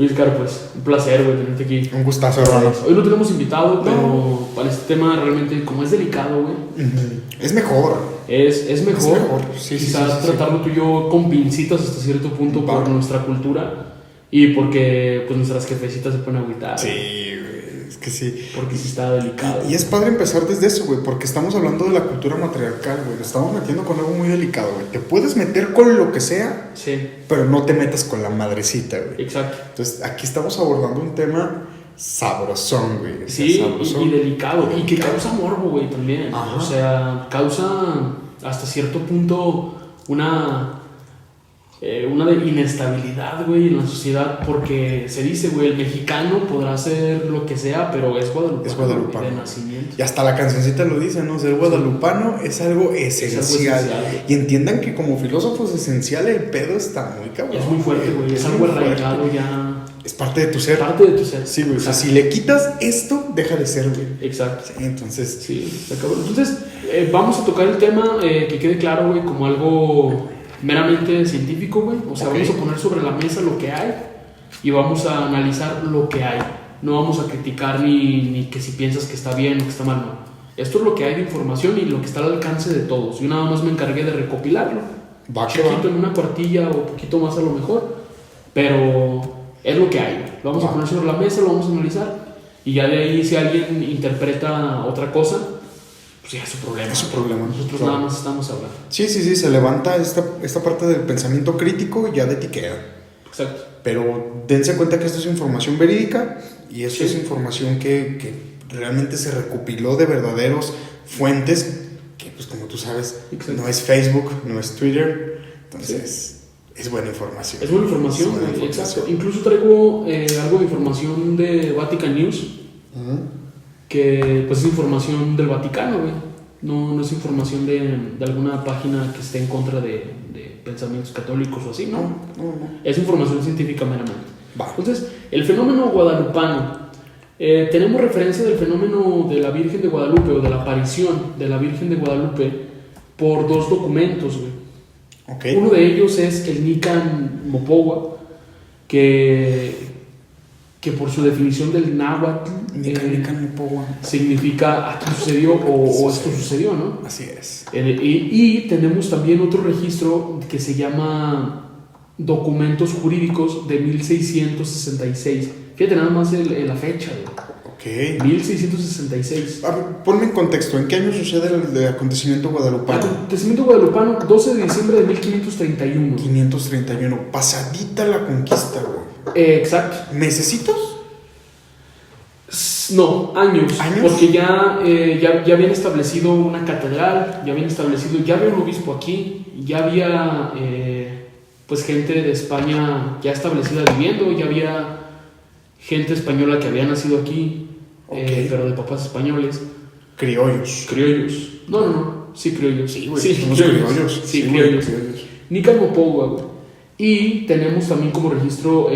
Luis Caro, pues, un placer, güey, tenerte aquí. Un gustazo, hermano. Hoy no tenemos invitado, pero para este tema realmente, como es delicado, güey. Es mejor. Es mejor. Sí, quizás sí. tratarlo tú y yo con pincitas hasta cierto punto por nuestra cultura y porque, pues, nuestras jefecitas se ponen a agüitar. Sí, güey, es que sí. Porque sí está delicado. Y es padre empezar desde eso, güey, porque estamos hablando de la cultura matriarcal, güey. Nos estamos metiendo con algo muy delicado, güey. Te puedes meter con lo que sea, Sí. pero no te metas con la madrecita, güey. Exacto. Entonces, aquí estamos abordando un tema sabrosón, güey. O sea, Sí, sabrosón. y delicado. Y que causa morbo, güey, también. Ajá. O sea, causa hasta cierto punto una de inestabilidad, güey, en la sociedad. Porque se dice, güey, el mexicano podrá hacer lo que sea, pero es guadalupano. Es guadalupano. De nacimiento. Y hasta la cancioncita lo dice, ¿no? Ser guadalupano es algo esencial. Y entiendan que como filósofos esencial el pedo está muy cabrón. Es muy fuerte, güey. Es algo arraigado ya. Es parte de tu ser. Parte de tu ser. Sí, güey. O sea, si le quitas esto, deja de ser, güey. Exacto. Sí, entonces. Sí, está cabrón. Entonces, vamos a tocar el tema que quede claro, güey, como algo meramente científico, güey. O sea, Ok. vamos a poner sobre la mesa lo que hay y vamos a analizar lo que hay. No vamos a criticar ni que si piensas que está bien o que está mal, no. Esto es lo que hay de información y lo que está al alcance de todos. Yo nada más me encargué de recopilarlo. Va que Chiquito va. en una cuartilla o poquito más a lo mejor, pero es lo que hay, güey. Lo vamos a poner sobre la mesa, lo vamos a analizar y ya de ahí si alguien interpreta otra cosa, pues ya es su problema. Es su problema. Nosotros Claro. nada más estamos hablando. Sí, se levanta esta parte del pensamiento crítico ya de etiqueta. Exacto. Pero dense cuenta que esto es información verídica y esto Sí. es información que realmente se recopiló de verdaderos fuentes que, pues como tú sabes, Exacto. no es Facebook, no es Twitter, entonces es buena información. Es buena información, Es buena güey, información. exacto. Incluso traigo algo de información de Vatican News, Ujú. que pues es información del Vaticano, güey. No es información de alguna página que esté en contra de pensamientos católicos o así, ¿no? No. Es información científica meramente. Va. Entonces, el fenómeno guadalupano. Tenemos referencia del fenómeno de la Virgen de Guadalupe o de la aparición de la Virgen de Guadalupe por dos documentos, güey. Ok. Uno de ellos es el Nican Mopowa, que por su definición del náhuatl significa aquí sucedió o esto sucedió, ¿no? Así es. Y tenemos también otro registro que se llama Documentos Jurídicos de 1666. Fíjate nada más la fecha, güey. Ok. 1666. A ver, ponme en contexto, ¿en qué año sucede el acontecimiento guadalupano? Acontecimiento guadalupano, 12 de diciembre de 1531. 531, pasadita la conquista, güey. Exacto. ¿Mesecitos? No, años. ¿Años? Porque ya habían establecido una catedral, ya había un obispo aquí, ya había pues gente de España ya establecida viviendo, ya había gente española que había nacido aquí, Ok. pero de papás españoles. Criollos. Criollos. No. Sí, criollos. Sí, güey. Sí, Somos criollos. Sí, güey, criollos. criollos. Nican Mopowa, güey. Y tenemos también como registro,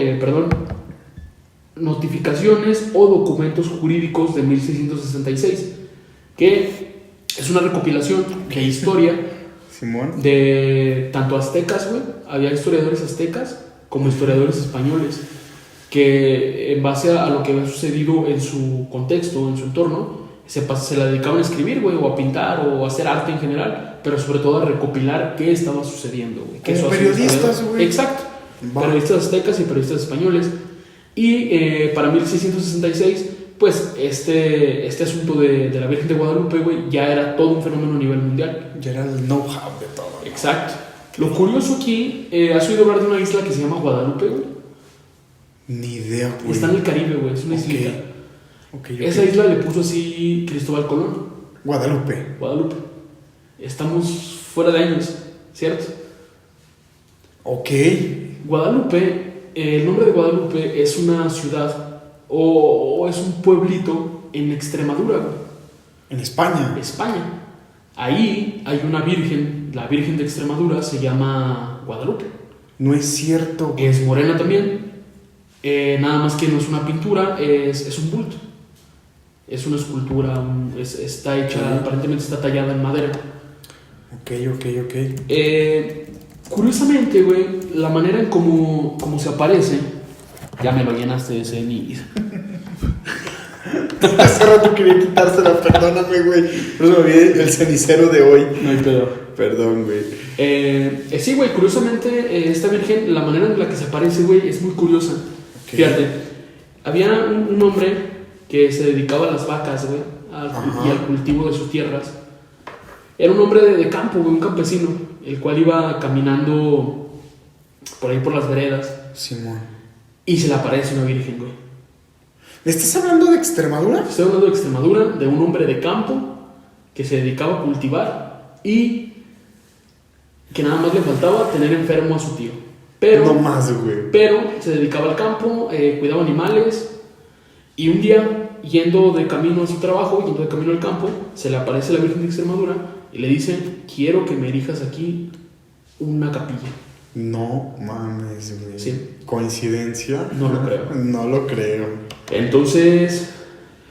notificaciones o documentos jurídicos de 1666, que es una recopilación de historia Simón. de tanto aztecas, güey. Había historiadores aztecas como historiadores españoles que en base a lo que había sucedido en su contexto, en su entorno, se la dedicaban a escribir, güey, o a pintar, o a hacer arte en general, pero sobre todo a recopilar qué estaba sucediendo, güey. Como periodistas, güey. Exacto. Va. Periodistas aztecas y periodistas españoles. Y para 1666, pues este asunto de la Virgen de Guadalupe, güey, ya era todo un fenómeno a nivel mundial. Ya era el know-how de todo. ¿no? Exacto. Lo curioso aquí, ¿has oído hablar de una isla que se llama Guadalupe, güey? Ni idea, güey. Está en el Caribe, güey, es una Ok. islita. Ok. Esa isla le puso así Cristóbal Colón, Guadalupe. Guadalupe. Estamos fuera de años, ¿cierto? Ok. Guadalupe, el nombre de Guadalupe es una ciudad o es un pueblito en Extremadura, güey, En España. España. Ahí hay una virgen, la Virgen de Extremadura se llama Guadalupe. No es cierto, güey. Es morena también, nada más que no es una pintura, es un bulto. Es una escultura, está hecha, aparentemente está tallada en madera. Ok. Curiosamente, güey, la manera en cómo se aparece Ya me lo llenaste de ceniza. Hace rato quería quitársela, perdóname, güey. Por eso me vi el cenicero de hoy. No hay pedo. Perdón, güey. Sí, güey, curiosamente, esta virgen, la manera en la que se aparece, güey, es muy curiosa. Okay. Fíjate, había un hombre que se dedicaba a las vacas, güey, y al cultivo de sus tierras. Era un hombre de campo, güey, un campesino, el cual iba caminando por ahí por las veredas. Simón. Y se le aparece una virgen, güey. ¿Me estás hablando de Extremadura? Estoy hablando de Extremadura, de un hombre de campo que se dedicaba a cultivar y que nada más le faltaba tener enfermo a su tío. Pero, no más, güey. Pero se dedicaba al campo, cuidaba animales, y un día, yendo de camino a su trabajo, yendo de camino al campo, se le aparece la Virgen de Extremadura y le dice: quiero que me erijas aquí una capilla. No mames, güey. ¿Sí? ¿Coincidencia? No lo creo. No lo creo. Entonces,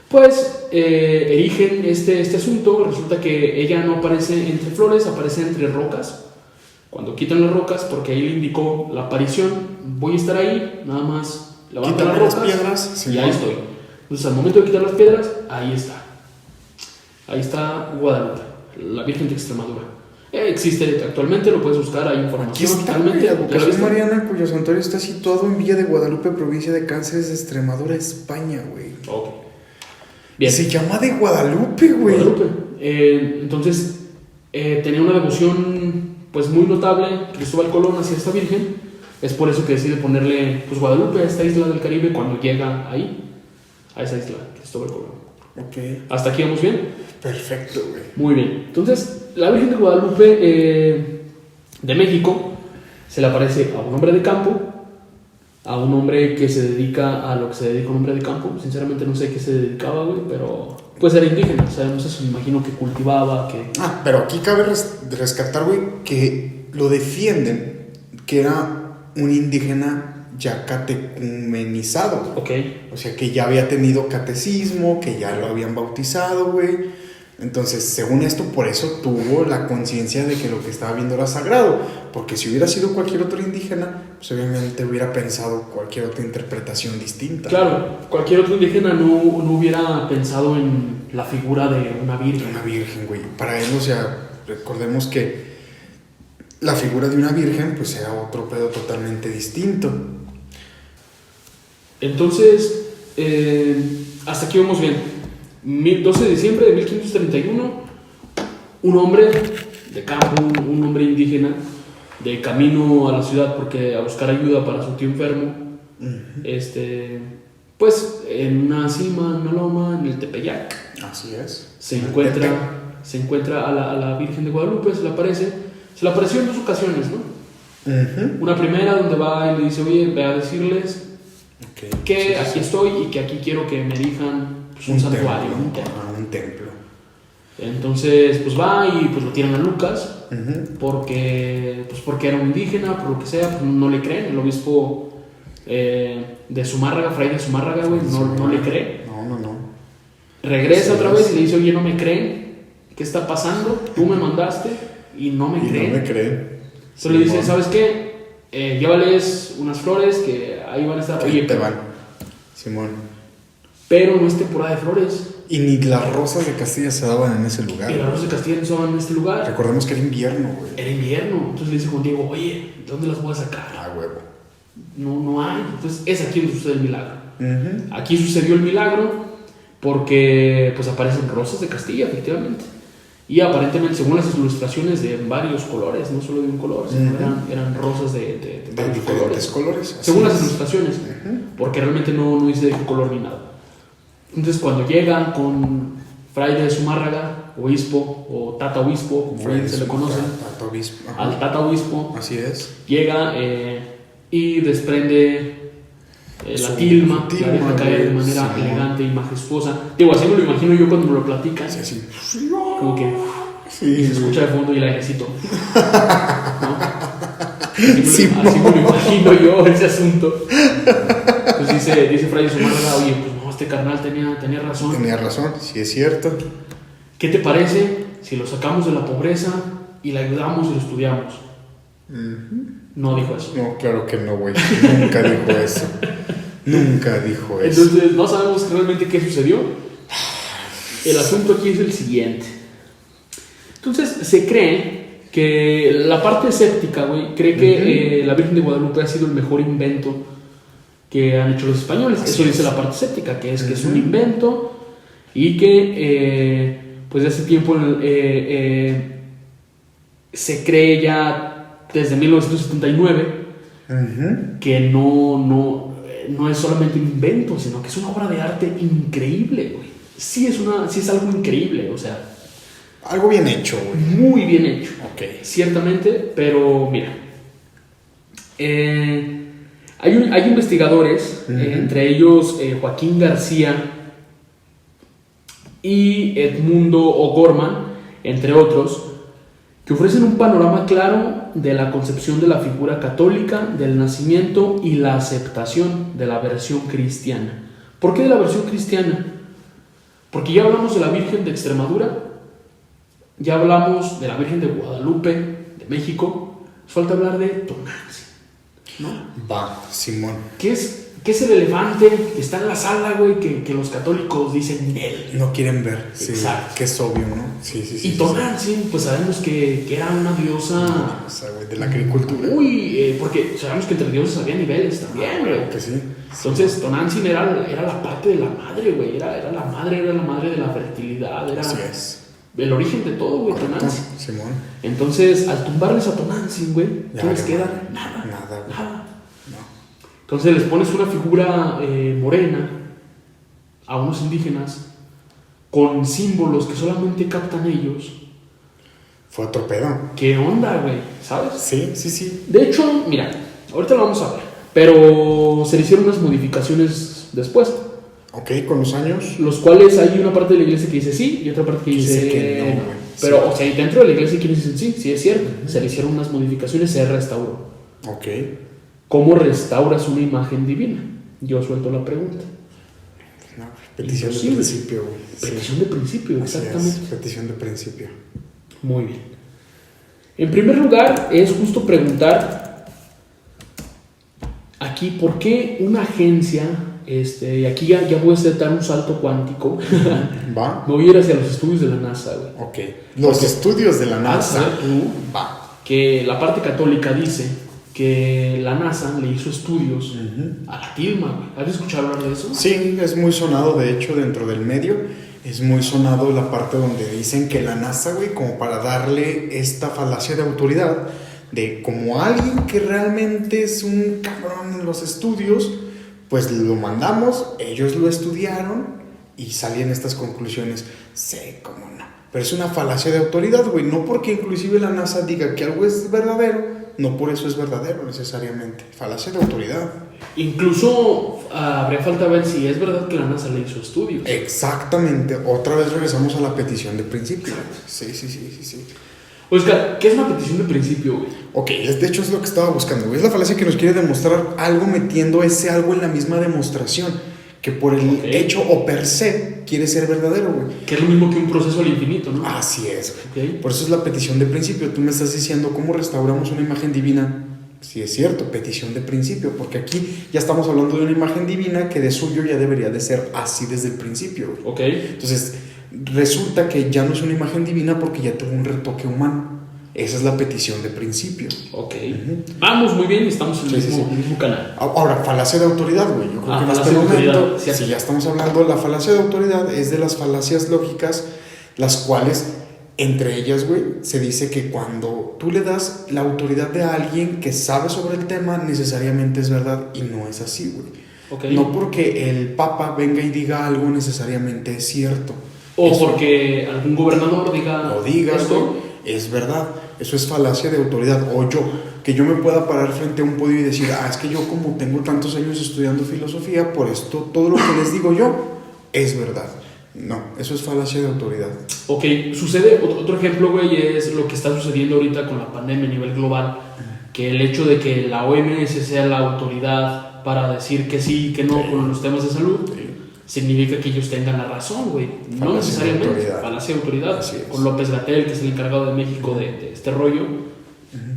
pues, erigen este asunto. Resulta que ella no aparece entre flores, aparece entre rocas. Cuando quitan las rocas, porque ahí le indicó la aparición, voy a estar ahí, nada más levantan las rocas, piedras, y ahí estoy. Entonces, al momento de quitar las piedras, ahí está. Ahí está Guadalupe, la Virgen de Extremadura. Existe actualmente, lo puedes buscar, hay información. Aquí está, güey, Advocación Mariana, cuyo santuario está situado en Villa de Guadalupe, provincia de Cáceres, Extremadura, España, güey. Ok. Bien. Se llama de Guadalupe, güey. Guadalupe. Entonces, tenía una devoción pues muy notable Cristóbal Colón hacia esta virgen. Es por eso que decide ponerle pues Guadalupe a esta isla del Caribe cuando llega ahí, a esa isla, Cristóbal Colón. Ok. ¿Hasta aquí vamos bien? Perfecto, güey. Muy bien. Entonces, la Virgen de Guadalupe de México se le aparece a un hombre de campo, a un hombre que se dedica a lo que se dedica un hombre de campo. Sinceramente no sé qué se dedicaba, güey, pero pues era indígena, sabemos eso, me imagino que cultivaba, que... pero aquí cabe rescatar, güey, que lo defienden, que era un indígena ya catecumenizado. Ok. O sea, que ya había tenido catecismo, que ya lo habían bautizado, güey. Entonces, según esto, por eso tuvo la conciencia de que lo que estaba viendo era sagrado. Porque si hubiera sido cualquier otro indígena, pues obviamente hubiera pensado cualquier otra interpretación distinta. Claro, cualquier otro indígena no hubiera pensado en la figura de una virgen. Una virgen, güey. Para él, o sea, recordemos que la figura de una virgen, pues era otro pedo totalmente distinto. Entonces, hasta aquí vamos bien. 12 de diciembre de 1531, un hombre de campo, un hombre indígena, de camino a la ciudad porque a buscar ayuda para su tío enfermo, pues en una cima, en una loma, en el Tepeyac. Así es. Se encuentra a la Virgen de Guadalupe, se le apareció en 2 ocasiones, ¿no? Una primera donde va y le dice: oye, ve a decirles que aquí estoy y que aquí quiero que me erijan pues, un santuario, un templo. Entonces, pues va y pues lo tiran a Lucas, porque era un indígena, por lo que sea, pues no le creen. El obispo de Zumárraga, Fray de Zumárraga, güey, no le cree. No. Regresa otra vez y le dice: oye, no me creen, ¿qué está pasando? Tú me mandaste y no me creen. No me creen. Entonces le dice: ¿sabes qué? Llévales unas flores que ahí van a estar. Oye, te van, Simón. Pero no es temporada de flores. Y ni las rosas de Castilla se daban en ese lugar. Y las rosas de Castilla no se daban en este lugar. Recordemos que era invierno, güey. Era invierno. Entonces le dice Juan Diego: oye, ¿de dónde las voy a sacar? Huevo. No hay. Entonces es aquí donde sucede el milagro. Aquí sucedió el milagro porque pues aparecen rosas de Castilla, efectivamente. Y aparentemente, según las ilustraciones, de varios colores, no solo de un color, sino eran rosas de diferentes colores. Según las ilustraciones, porque realmente no dice de qué color ni nada. Entonces, cuando llegan con Fray de Zumárraga, obispo o tata obispo, como bien se le conoce, al tata obispo, así es, llega y desprende la tilma, la deja caer de manera elegante y majestuosa. Digo, así me lo imagino yo cuando me lo platican. Sí, así. Como que y se escucha de fondo y el airecito, ¿no? Así me lo imagino yo ese asunto. Pues dice Fray Zumárraga: oye, pues no, este carnal tenía razón. Tenía razón, sí es cierto. ¿Qué te parece si lo sacamos de la pobreza y le ayudamos y lo estudiamos? No dijo eso. No, claro que no, güey. Nunca dijo eso. Nunca dijo eso. Entonces, no sabemos realmente qué sucedió. El asunto aquí es el siguiente. Entonces, se cree que la parte escéptica, güey, cree que la Virgen de Guadalupe ha sido el mejor invento que han hecho los españoles. Así Eso dice es. la parte escéptica, que es un invento y que, pues, de hace tiempo se cree ya desde 1979 que no es solamente un invento, sino que es una obra de arte increíble, güey. Sí es algo increíble, o sea, Algo bien hecho, güey. muy bien hecho. Ok. Ciertamente, pero mira, hay investigadores, entre ellos Joaquín García y Edmundo O'Gorman, entre otros, que ofrecen un panorama claro de la concepción de la figura católica, del nacimiento y la aceptación de la versión cristiana. ¿Por qué de la versión cristiana? Porque ya hablamos de la Virgen de Extremadura, ya hablamos de la Virgen de Guadalupe, de México, falta hablar de Tonantzin, ¿no? Va, Simón. ¿Qué es el elefante que está en la sala, güey, que los católicos dicen él? No quieren ver. Sí, Exacto. que es obvio, ¿no? Sí. Y Tonantzin, pues sabemos que era una diosa... O sea, güey, de la agricultura. Uy, porque sabemos que entre dioses había niveles también, güey. Que sí. Entonces, Tonantzin era la parte de la madre, güey. Era la madre de la fertilidad. Era Así es. el origen de todo, güey, Correcto, Tonantzin. Simón. Entonces, al tumbarles a Tonantzin, güey, Ya ¿qué les valió queda? madre. Nada. Nada, güey. Nada. No. Entonces, les pones una figura morena a unos indígenas con símbolos que solamente captan ellos. Fue otro pedo. ¿Qué onda, güey? ¿Sabes? Sí. De hecho, mira, ahorita lo vamos a ver, pero se le hicieron unas modificaciones después, Ok, con los años. los cuales hay una parte de la iglesia que dice sí y otra parte que dice que no, güey. Pero, Sí. o sea, dentro de la iglesia quienes dicen sí, sí es cierto, se le hicieron unas modificaciones, se restauró. Ok. ¿Cómo restauras una imagen divina? Yo suelto la pregunta. No, petición de Imposible. principio, güey. Sí. Petición de principio, Así exactamente. es, petición de principio. Muy bien. En primer lugar, es justo preguntar aquí por qué una agencia, y aquí ya voy a dar un salto cuántico, Va. me voy a ir hacia los estudios de la NASA, güey. Ok. Los estudios de la NASA, NASA. tú, que la parte católica dice que la NASA le hizo estudios a la tilma, güey. ¿Has escuchado hablar de eso? Sí, es muy sonado, de hecho, dentro del medio. Es muy sonado la parte donde dicen que la NASA, güey, como para darle esta falacia de autoridad, de como alguien que realmente es un cabrón en los estudios, pues lo mandamos, ellos lo estudiaron y salían estas conclusiones. Sí, cómo no. Pero es una falacia de autoridad, güey. No porque inclusive la NASA diga que algo es verdadero, no por eso es verdadero necesariamente. Falacia de autoridad. Incluso habría falta ver si es verdad que la NASA le hizo estudios. Exactamente. Otra vez regresamos a la petición de principio. Sí. Oscar, ¿qué es una petición de principio, güey? Ok, de hecho es lo que estaba buscando, güey. Es la falacia que nos quiere demostrar algo metiendo ese algo en la misma demostración. Que por el hecho o per se quiere ser verdadero, güey. Que es lo mismo que un proceso al infinito, ¿no? Así es, güey. Ok. Por eso es la petición de principio. Tú me estás diciendo cómo restauramos una imagen divina. Sí, es cierto, petición de principio. Porque aquí ya estamos hablando de una imagen divina que de suyo ya debería de ser así desde el principio, güey. Ok. Entonces, resulta que ya no es una imagen divina porque ya tuvo un retoque humano. Esa es la petición de principio. Ok. Vamos muy bien, estamos en el Sí, mismo canal. Ahora, falacia de autoridad, güey. Yo creo que en falacia este de momento, autoridad, sí. si ya estamos hablando, la falacia de autoridad es de las falacias lógicas, las cuales, entre ellas, güey, se dice que cuando tú le das la autoridad de alguien que sabe sobre el tema, necesariamente es verdad, y no es así, güey. Ok. No porque el Papa venga y diga algo, necesariamente es cierto. O Eso, porque algún gobernador lo diga, esto. güey, es verdad. Eso es falacia de autoridad. O que yo me pueda parar frente a un podio y decir, es que yo como tengo tantos años estudiando filosofía, por esto todo lo que les digo yo es verdad. No, eso es falacia de autoridad. Ok, sucede, otro ejemplo, güey, es lo que está sucediendo ahorita con la pandemia a nivel global, que el hecho de que la OMS sea la autoridad para decir que sí y que no con los temas de salud, significa que ellos tengan la razón, güey. No Falacia necesariamente, de autoridad. falacia de autoridad. Así es. Con López Gatell, que es el encargado de México de este rollo,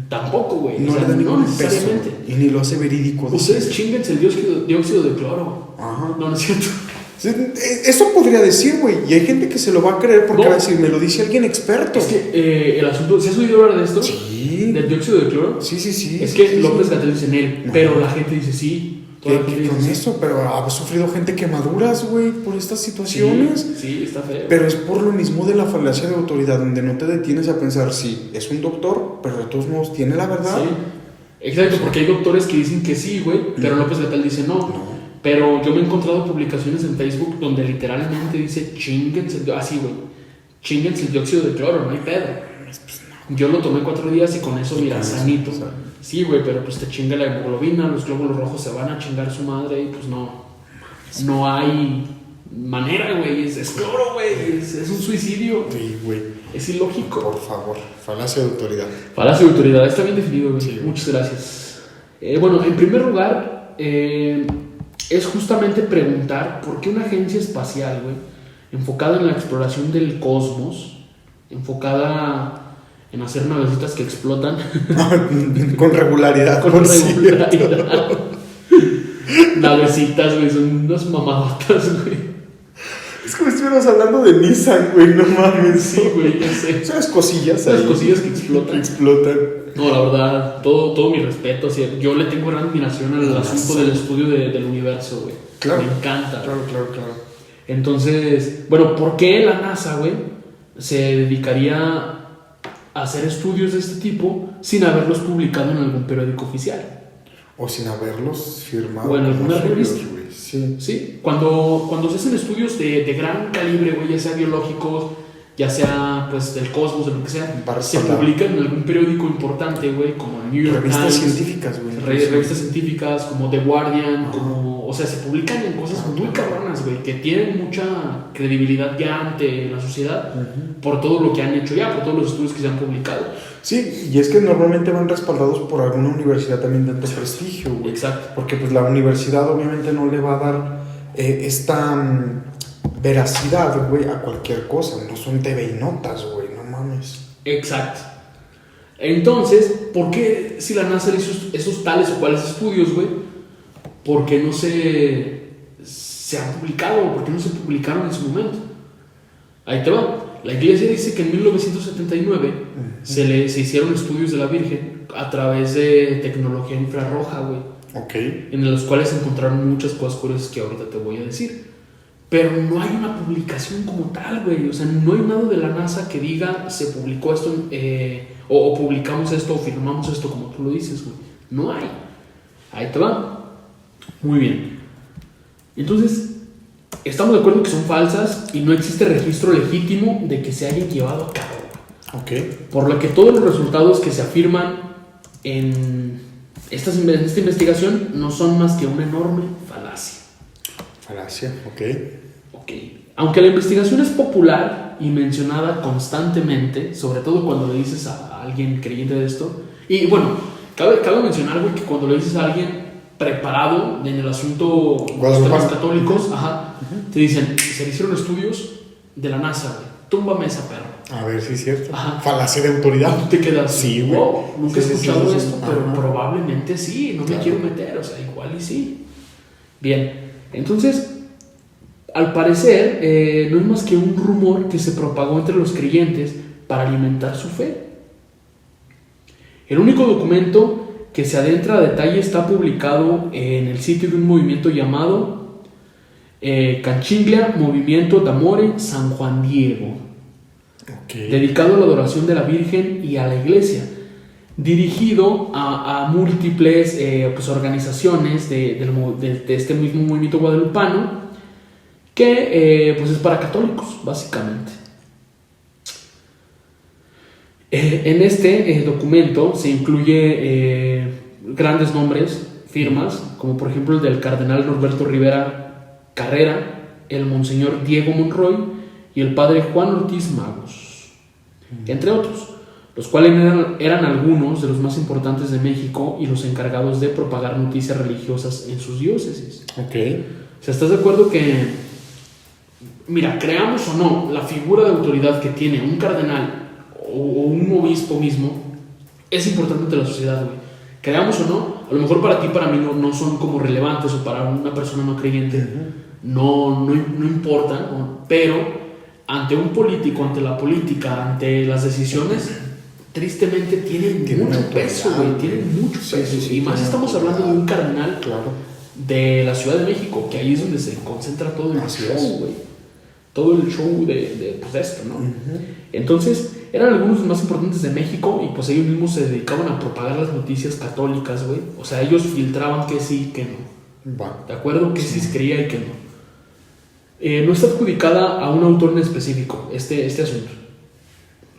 Tampoco, güey. No O sea, le da no ningún peso. necesariamente. Y ni lo hace verídico. Ustedes chinguense el dióxido de cloro. Ajá. No, no es cierto. Sí, eso podría decir, güey. Y hay gente que se lo va a creer porque No. va a decir, me lo dice alguien experto. Es que el asunto, ¿se has oído hablar de esto? Sí. Del dióxido de cloro. Sí. Es que sí, López sí. Gatell dice en él, No. pero la gente dice sí. Toda la gente ¿Qué con dice, eso? Pero ha sufrido gente quemaduras, güey, por estas situaciones. Sí, está feo. Pero es por lo mismo de la falacia de autoridad, donde no te detienes a pensar, sí, es un doctor, pero de todos modos tiene la verdad. Sí. Exacto, porque hay doctores que dicen que sí, güey, pero López Gatell dice no. No. Pero yo me he encontrado publicaciones en Facebook donde literalmente dice chinguense, así, güey, chinguense el dióxido de cloro, no hay pedo. Yo lo tomé 4 días y con eso, mira, sanito. Sí, güey, pero pues te chinga la hemoglobina, los glóbulos rojos se van a chingar su madre y pues no hay manera, güey, es cloro, güey, es un suicidio. Sí, güey. Es ilógico. Por favor, falacia de autoridad. Falacia de autoridad, está bien definido, güey. Sí. Muchas gracias. Bueno, en primer lugar, es justamente preguntar por qué una agencia espacial, güey, enfocada en la exploración del cosmos, enfocada en hacer navecitas que explotan Con regularidad. con por cierto. regularidad. Navecitas, güey, son unas mamadotas, güey. Es como si estuviéramos hablando de Nissan, güey, no mames. Sí, güey, ya sé. Son las cosillas Las ahí. cosillas que explotan. Que explotan. No, la verdad, todo mi respeto. Así, yo le tengo gran admiración al asunto del estudio del universo, güey. Claro. Me encanta. Claro. Entonces, bueno, ¿por qué la NASA, güey, se dedicaría a hacer estudios de este tipo sin haberlos publicado en algún periódico oficial? O sin haberlos firmado. O en alguna como suyos, revista. güey. Sí. Sí, cuando se hacen estudios de gran calibre, güey, ya sea biológicos, ya sea pues del cosmos, de lo que sea, Va se respaldado. publican en algún periódico importante, güey, como el New York Revistas Times, científicas, güey. revistas científicas como The Guardian, Ajá. o sea, se publican en cosas muy cabronas, güey, que tienen mucha credibilidad ya ante la sociedad por todo lo que han hecho ya, por todos los estudios que se han publicado. Sí, y es que normalmente van respaldados por alguna universidad también de alto prestigio, güey. Exacto. Porque pues la universidad obviamente no le va a dar esta veracidad, güey, a cualquier cosa. No son TV y notas, güey, no mames. Exacto. Entonces, ¿por qué si la NASA hizo esos tales o cuales estudios, güey? ¿Por qué no se han publicado? ¿Por qué no se publicaron en su momento? Ahí te va. La iglesia dice que en 1979 se hicieron estudios de la Virgen a través de tecnología infrarroja, güey, Ok. en los cuales se encontraron muchas cosas curiosas que ahorita te voy a decir. Pero no hay una publicación como tal, güey. O sea, no hay nada de la NASA que diga se publicó esto, o publicamos esto, o firmamos esto, como tú lo dices, güey. No hay. Ahí te va. Muy bien. Entonces, estamos de acuerdo que son falsas y no existe registro legítimo de que se hayan llevado a cabo. Ok. Por lo que todos los resultados que se afirman en esta investigación no son más que una enorme falacia. Falacia, ok. Ok. Aunque la investigación es popular y mencionada constantemente, sobre todo cuando le dices a alguien creyente de esto, y bueno, cabe mencionar, güey, que cuando le dices a alguien preparado en el asunto de los temas católicos, te dicen, se hicieron estudios de la NASA, güey, túmbame esa perra. A ver si es cierto. Ajá. Falacia de autoridad. Tú te quedas, Sí, güey. wow, nunca Sí, he sí, escuchado sí, esto, pero ajá. probablemente sí, no me Claro. quiero meter, o sea, igual y sí. Bien, entonces, al parecer, no es más que un rumor que se propagó entre los creyentes para alimentar su fe. El único documento que se adentra a detalle está publicado en el sitio de un movimiento llamado Canchinglia Movimiento d'Amore San Juan Diego, Ok. dedicado a la adoración de la Virgen y a la Iglesia, dirigido a múltiples pues, organizaciones de este mismo movimiento guadalupano, que pues es para católicos, básicamente. En este documento se incluye grandes nombres, firmas, como por ejemplo el del cardenal Norberto Rivera Carrera, el monseñor Diego Monroy y el padre Juan Ortiz Magos, entre otros, los cuales eran algunos de los más importantes de México y los encargados de propagar noticias religiosas en sus diócesis. Ok. O sea, ¿estás de acuerdo que, mira, creamos o no la figura de autoridad que tiene un cardenal o un obispo mismo, es importante ante la sociedad, güey. Creamos o no, a lo mejor para ti, para mí no son como relevantes, o para una persona no creyente no importan, ¿no? Pero ante un político, ante la política, ante las decisiones, tristemente tienen mucho peso, güey, tienen mucho peso. Sí, y más estamos hablando de un cardenal claro. de la Ciudad de México, que ahí es donde se concentra todo el show, güey. Todo el show de esto, ¿no? Entonces, eran algunos de los más importantes de México y pues ellos mismos se dedicaban a propagar las noticias católicas, güey. O sea, ellos filtraban que sí y que no. Va. ¿De acuerdo? Que sí se creía y que no. No está adjudicada a un autor en específico este asunto.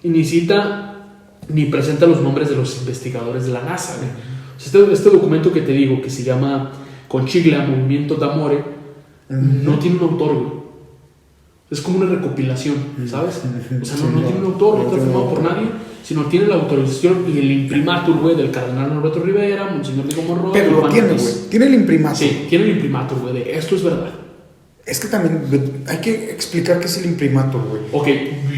Y ni cita ni presenta los nombres de los investigadores de la NASA, güey. O sea, este documento que te digo, que se llama Conchiglia, Movimiento d'Amore, no tiene un autor, güey. Es como una recopilación, ¿sabes? O sea, no tiene un autor, no está firmado por nadie, sino tiene la autorización y el imprimatur, güey, del cardenal Norberto Rivera, Monseñor Diego Monroy. Pero lo tiene, güey. Tiene el imprimatur. Sí, tiene el imprimatur, güey, de esto es verdad. Es que también hay que explicar qué es el imprimatur, güey. Ok,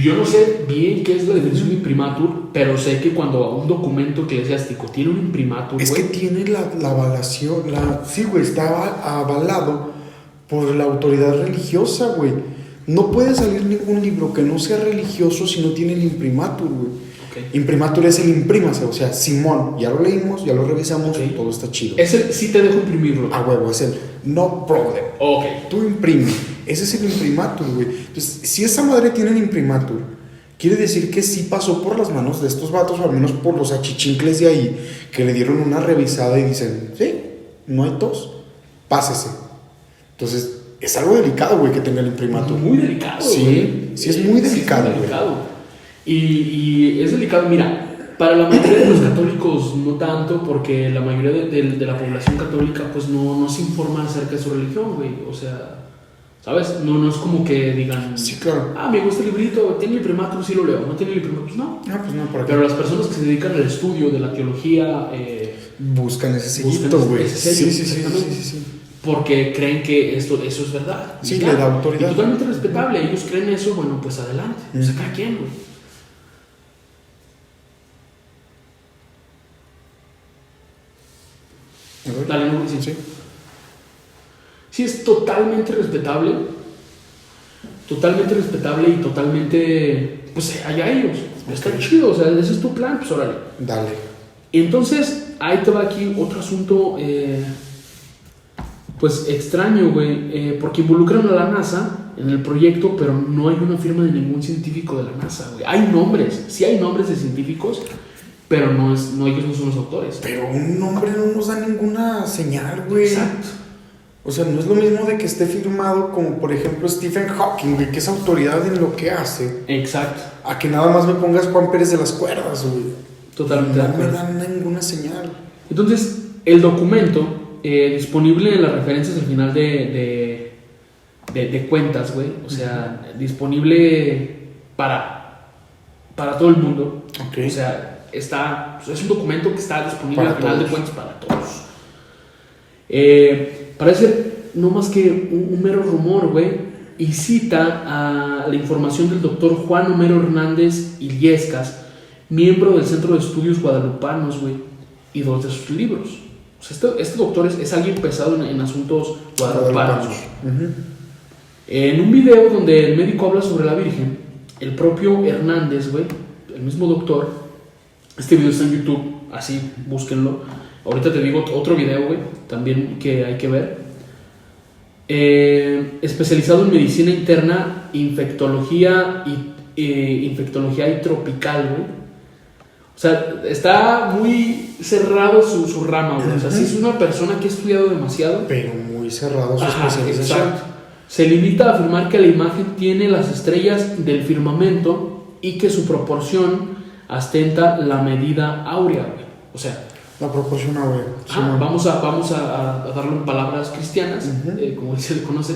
yo no sé bien qué es la definición de imprimatur, pero sé que cuando un documento eclesiástico tiene un imprimatur, es güey, que tiene la avalación, sí, güey, está avalado por la autoridad religiosa, güey. No puede salir ningún libro que no sea religioso si no tiene el imprimatur, güey. Okay. Imprimatur es el imprímase, o sea, Simón, ya lo leímos, ya lo revisamos, Okay. todo está chido. ese sí te dejo imprimirlo. A huevo, es el no problem. Ok. Tú imprime. Ese es el imprimatur, güey. Entonces, si esa madre tiene el imprimatur, quiere decir que sí pasó por las manos de estos vatos, o al menos por los achichincles de ahí, que le dieron una revisada y dicen, sí, no hay tos, pásese. Entonces, es algo delicado, güey, que tenga el imprimatur. Muy delicado, sí, güey. Sí, es muy delicado, sí, es muy delicado. Y es delicado, mira, para la mayoría de los católicos no tanto, porque la mayoría de la población católica pues no se informa acerca de su religión, güey. O sea, ¿sabes? No es como que digan, sí, claro. me gusta el librito, tiene el imprimatur, sí lo leo, no tiene el imprimatur, pues no. Pues no, ¿para qué? Pero las personas que se dedican al estudio de la teología buscan ese sellito, güey. Sí. Sí. Porque creen que eso es verdad. Sí, le da autoridad. Y totalmente respetable. Ellos creen eso, bueno, pues adelante. O sea, cada quien, güey. Dale, no, sí. Sí, es totalmente respetable. Totalmente respetable y totalmente. Pues allá ellos. Está chido, o sea, ese es tu plan, pues órale. Dale. Entonces, ahí te va aquí otro asunto. Pues extraño, güey, porque involucran a la NASA en el proyecto, pero no hay una firma de ningún científico de la NASA, güey. Hay nombres, sí hay nombres de científicos, pero ellos no son los autores. Pero un nombre no nos da ninguna señal, güey. Exacto. O sea, no es lo mismo de que esté firmado como, por ejemplo, Stephen Hawking, güey, que es autoridad en lo que hace. Exacto. A que nada más me pongas Juan Pérez de las Cuerdas, güey. Totalmente. No me dan ninguna señal. Entonces, el documento, disponible en las referencias al final de cuentas, güey. O sea, disponible para todo el mundo. Okay. O sea, es un documento que está disponible al final de cuentas para todos. Parece no más que un mero rumor, güey. Y cita a la información del doctor Juan Homero Hernández Illescas, miembro del Centro de Estudios Guadalupanos, güey, y dos de sus libros. O sea, este doctor es alguien pesado en asuntos guadalupanos. En un video donde el médico habla sobre la Virgen, el propio Hernández, güey, el mismo doctor, este video está en YouTube, así, búsquenlo. Ahorita te digo otro video, güey, también que hay que ver. Especializado en medicina interna, infectología y tropical, güey. O sea, está muy cerrado su rama, güey. O sea, sí es una persona que ha estudiado demasiado. Pero muy cerrado su especialización. Exacto. Se limita a afirmar que la imagen tiene las estrellas del firmamento y que su proporción ostenta la medida áurea, güey. O sea, la proporción áurea. Vamos a darlo en palabras cristianas, como se le conoce.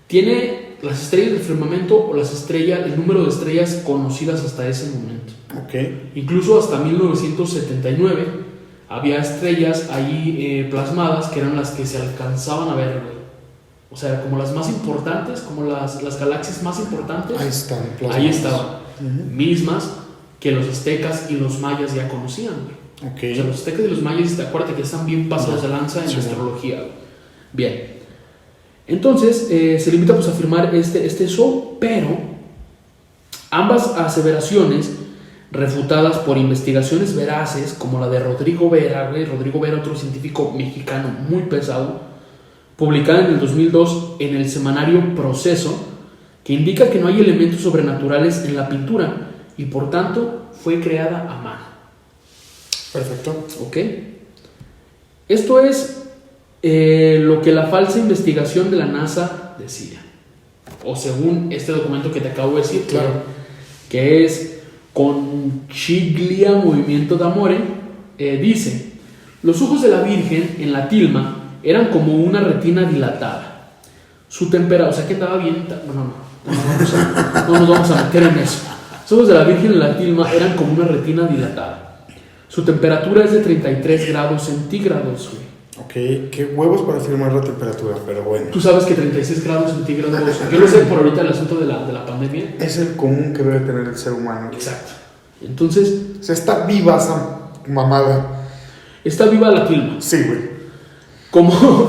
Tiene las estrellas del firmamento o el número de estrellas conocidas hasta ese momento. Okay. Incluso hasta 1979 había estrellas ahí plasmadas que eran las que se alcanzaban a ver, güey. O sea, como las más importantes, como las galaxias más importantes. Ahí están. Ahí estaban. Mismas que los aztecas y los mayas ya conocían, güey. Ok. O sea, los aztecas y los mayas, acuérdate que están bien pasados de lanza en Sí, la astrología, güey. Bien. Entonces, se limita pues a afirmar este show, pero ambas aseveraciones, refutadas por investigaciones veraces, como la de Rodrigo Vera, güey. Rodrigo Vera, otro científico mexicano muy pesado, publicada en el 2002 en el semanario Proceso, que indica que no hay elementos sobrenaturales en la pintura y por tanto fue creada a mano. Perfecto. ¿Ok? Esto es lo que la falsa investigación de la NASA decía, o según este documento que te acabo de decir, Claro. que es Conchiglia Movimiento d'Amore, dice: los ojos de la Virgen en la tilma eran como una retina dilatada. Su temperatura, o sea que andaba bien. No nos vamos a meter en eso. Los ojos de la Virgen en la tilma eran como una retina dilatada. Su temperatura es de 33 grados centígrados, güey. Ok, qué huevos para afirmar la temperatura, pero bueno. Tú sabes que 36 grados centígrados, yo lo sé por ahorita el asunto de la pandemia. Es el común que debe tener el ser humano. Exacto. Entonces, O sea, está viva esa mamada. está viva la tilma. Sí, güey. Como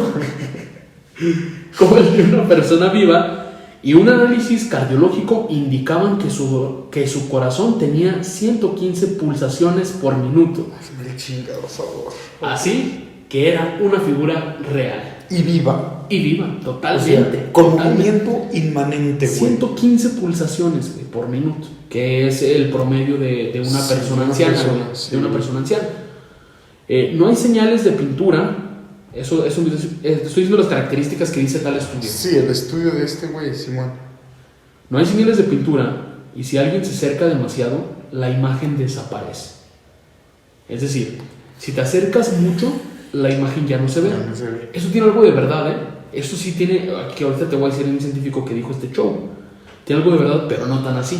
el de una persona viva, y un análisis cardiológico indicaban que su corazón tenía 115 pulsaciones por minuto. Ay, chingado sabor. Así que era una figura real. Y viva. Y viva, O totalmente. sea, con totalmente. movimiento inmanente, güey. 115 pulsaciones, güey, por minuto, que es el promedio de una Sí, persona de una anciana, persona, güey, sí. de una persona anciana. No hay señales de pintura. Eso estoy diciendo las características que dice tal estudio. Sí, el estudio de este güey, Simón. No hay señales de pintura, y si alguien se acerca demasiado, la imagen desaparece. Es decir, si te acercas mucho, la imagen ya no se ve. Ya no se ve. Eso tiene algo de verdad, ¿eh? Eso sí tiene, que ahorita te voy a decir un científico que dijo este show. Tiene algo de verdad, pero no tan así.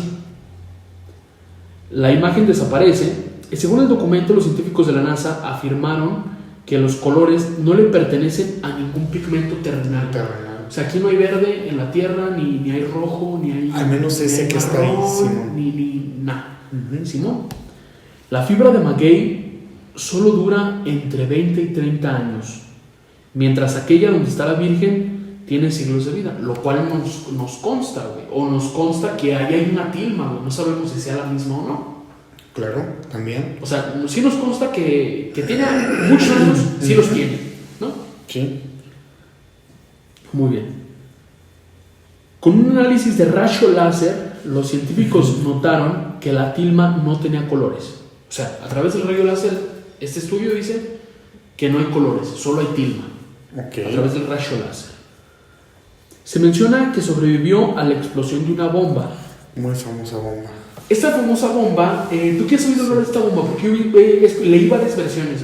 La imagen desaparece, y según el documento, los científicos de la NASA afirmaron que los colores no le pertenecen a ningún pigmento terrenal. Terrenal. O sea, aquí no hay verde en la Tierra, ni hay rojo, ni hay... Al menos ni ese hay que está ahí, marrón, Simón. ni nada. Ujú. Simón. La fibra de maguey solo dura entre 20 y 30 años, mientras aquella donde está la Virgen tiene siglos de vida, lo cual nos consta, güey. O nos consta que ahí hay una tilma, güey. No sabemos si sea la misma o no. Claro, también. O sea, sí nos consta que tiene muchos años, sí los tiene, ¿no? Sí. Muy bien. Con un análisis de rayo láser, los científicos notaron que la tilma no tenía colores. O sea, a través del rayo láser, este estudio dice que no hay colores, solo hay tilma. Ok. A través del rayo láser. Se menciona que sobrevivió a la explosión de una bomba. Muy famosa bomba. Esta famosa bomba, ¿tú qué has oído hablar de esta bomba? Porque yo leí varias versiones.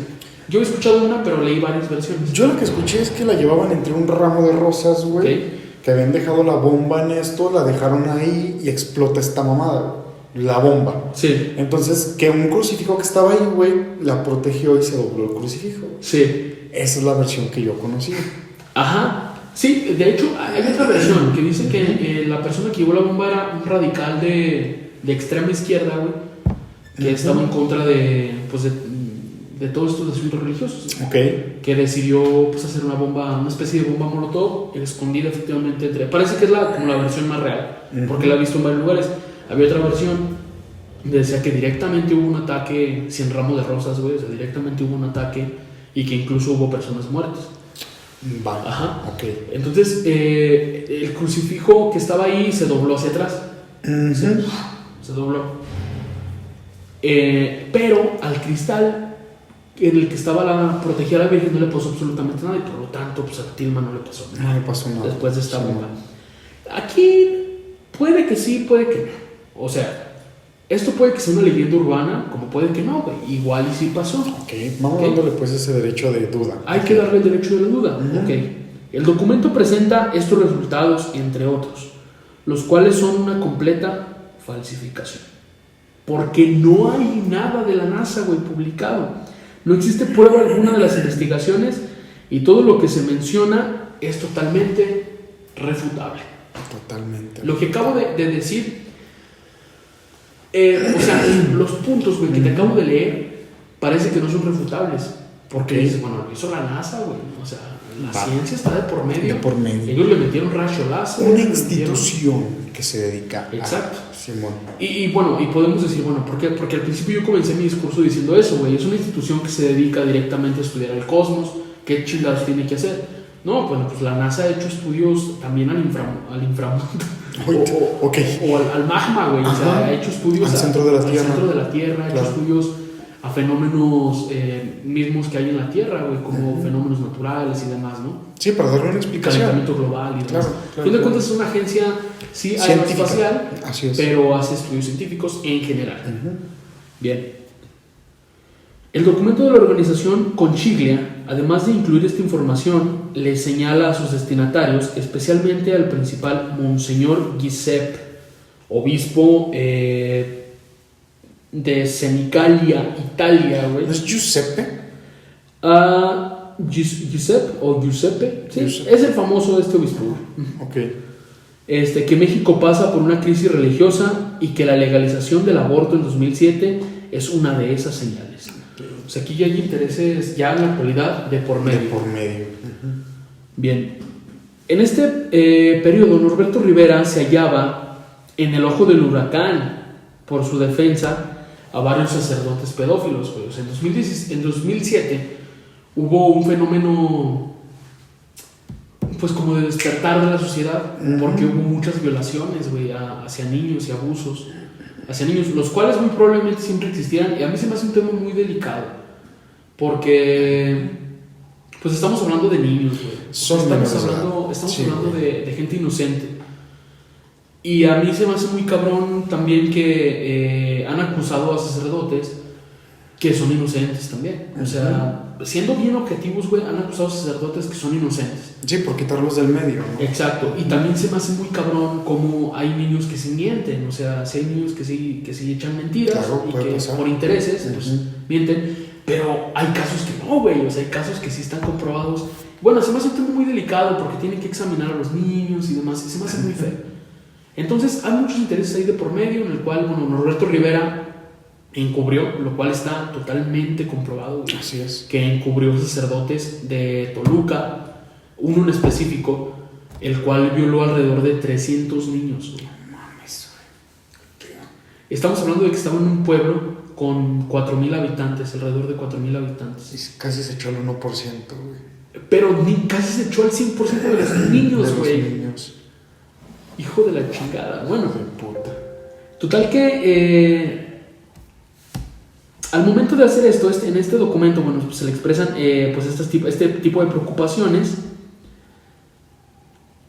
Yo he escuchado una, pero leí varias versiones. Yo lo que escuché es que la llevaban entre un ramo de rosas, güey. Ok. Que habían dejado la bomba en esto, la dejaron ahí y explota esta mamada, güey. La bomba. Sí, Entonces, que un crucifijo que estaba ahí, güey, la protegió y se dobló el crucifijo. sí. Esa es la versión que yo conocí. Ajá. Sí, de hecho, hay otra versión que dice que la persona que llevó la bomba era un radical de extrema izquierda, güey, que estaba en contra de todos estos asuntos religiosos. Ok. Que decidió pues hacer una especie de bomba molotov escondida efectivamente entre... Parece que es como la versión más real, porque la he visto en varios lugares. Había otra versión que decía que directamente hubo un ataque sin ramo de rosas, güey, o sea, directamente hubo un ataque y que incluso hubo personas muertas. Va. Ajá. Ok. Entonces, el crucifijo que estaba ahí se dobló hacia atrás. Se dobló. Pero al cristal en el que estaba protegida la Virgen no le pasó absolutamente nada, y por lo tanto, pues a la tilma no le pasó nada. No le pasó nada. Después de esta Sí. bomba. Aquí puede que sí, puede que no. O sea, esto puede que sea una leyenda urbana, como puede que no, güey. Igual y sí pasó. Ok, vamos Ok. dándole pues ese derecho de duda. Hay que darle el derecho de la duda. Ujú. Ok. El documento presenta estos resultados, entre otros, los cuales son una completa falsificación. Porque no hay nada de la NASA, güey, publicado. No existe prueba alguna de las investigaciones y todo lo que se menciona es totalmente refutable. Totalmente. Lo que acabo de decir O sea, los puntos, güey, que te acabo de leer parece que no son refutables. Porque dices, bueno, lo hizo la NASA, güey. O sea, la ciencia está de por medio. De por medio. Ellos le metieron rayo láser. Una institución que se dedica Exacto. a Simón. Y bueno, y podemos decir, bueno, ¿por qué? Porque al principio yo comencé mi discurso diciendo eso, güey. Es una institución que se dedica directamente a estudiar el cosmos. ¿Qué chingados tiene que hacer? No, bueno, pues la NASA ha hecho estudios también al inframundo. O al magma, güey. O sea, ha hecho estudios al centro de la Tierra. Centro de la Tierra, ha hecho estudios a fenómenos mismos que hay en la Tierra, güey, como fenómenos naturales y demás, ¿no? Sí, para darle una explicación. Calentamiento global y demás. A fin de cuentas es una agencia, sí, aeroespacial, pero hace estudios científicos en general. Bien. El documento de la organización Conchiglia, además de incluir esta información, le señala a sus destinatarios, especialmente al principal Monseñor Giuseppe, obispo de Senigallia, Italia, güey. ¿No es Giuseppe? Giuseppe o Giuseppe, sí, Giuseppe. Es el famoso de este obispo. Ok. Que México pasa por una crisis religiosa y que la legalización del aborto en 2007 es una de esas señales. O sea, aquí ya hay intereses ya en la actualidad de por medio. De por medio. Bien. En este periodo, Norberto Rivera se hallaba en el ojo del huracán por su defensa a varios sacerdotes pedófilos. Pues. En 2007 hubo un fenómeno, pues como de despertar de la sociedad, porque hubo muchas violaciones, güey, hacia niños y abusos hacia niños, los cuales muy probablemente siempre existieran, y a mí se me hace un tema muy delicado, porque pues estamos hablando de niños, güey. Estamos hablando de gente inocente. Y a mí se me hace muy cabrón también que han acusado a sacerdotes que son inocentes también. O sea, siendo bien objetivos, güey, han acusado a sacerdotes que son inocentes. Sí, por quitarlos del medio, ¿no? Exacto. Y también se me hace muy cabrón como hay niños que se mienten. O sea, si hay niños que se echan mentiras, claro, y que pasar por intereses, pues mienten. Pero hay casos que no, güey. O sea, hay casos que sí están comprobados. Bueno, se me hace un tema muy delicado porque tienen que examinar a los niños y demás. Y se me hace muy feo. Entonces, hay muchos intereses ahí de por medio, en el cual, bueno, Norberto Rivera encubrió, lo cual está totalmente comprobado. Así es. Que encubrió sacerdotes de Toluca, uno en específico, el cual violó alrededor de 300 niños. Güey. No mames, güey. Estamos hablando de que estaba en un pueblo con 4,000 habitantes, alrededor de 4,000 habitantes. Y casi se echó el 1%, güey. Pero casi se echó al 100% de los niños, güey. Hijo de la chingada. Bueno, de puta. Total que al momento de hacer esto, en este documento, bueno, pues se le expresan pues este tipo de preocupaciones.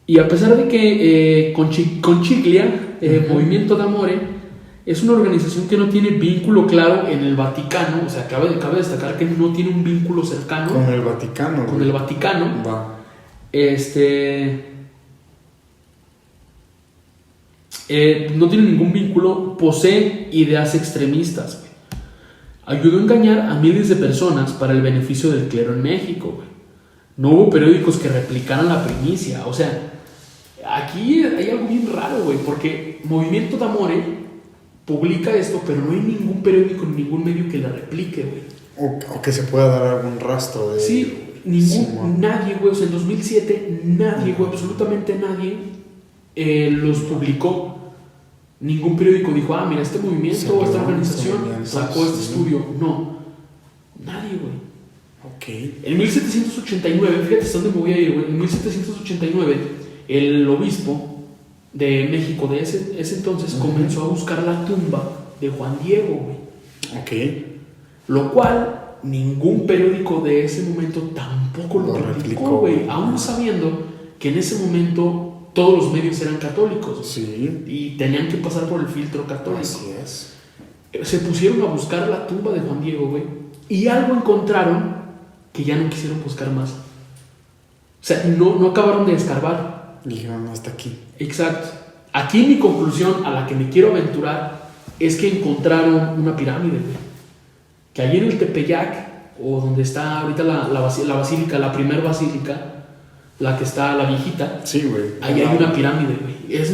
Y a pesar de que Conchiglia, Movimiento d'Amore, es una organización que no tiene vínculo claro en el Vaticano, o sea, cabe destacar que no tiene un vínculo cercano con el Vaticano. Con el Vaticano. Va. No tiene ningún vínculo, posee ideas extremistas, güey. Ayudó a engañar a miles de personas para el beneficio del clero en México, güey. No hubo periódicos que replicaran la primicia. O sea, aquí hay algo bien raro, güey, porque Movimiento d'Amore publica esto, pero no hay ningún periódico ni ningún medio que la replique, güey. O que se pueda dar algún rastro de... Sí, nadie, güey. O sea, en 2007 nadie, güey, absolutamente nadie los publicó. Ningún periódico dijo, mira, este movimiento o esta organización sacó este estudio. No, nadie, güey. Ok. En 1789, fíjate hasta dónde me voy a ir, güey. En 1789, el obispo de México de ese entonces comenzó a buscar la tumba de Juan Diego, güey. Ok. Lo cual ningún periódico de ese momento tampoco lo replicó, güey. Aún sabiendo que en ese momento todos los medios eran católicos. Sí. Y tenían que pasar por el filtro católico. Así es. Se pusieron a buscar la tumba de Juan Diego, güey. Y algo encontraron que ya no quisieron buscar más. O sea, no acabaron de escarbar. Dijeron hasta aquí. Exacto. Aquí mi conclusión a la que me quiero aventurar es que encontraron una pirámide, güey. Que allí en el Tepeyac, o donde está ahorita la basílica, la primer basílica, la que está, la viejita. Sí, güey. Ahí hay una pirámide, güey. Es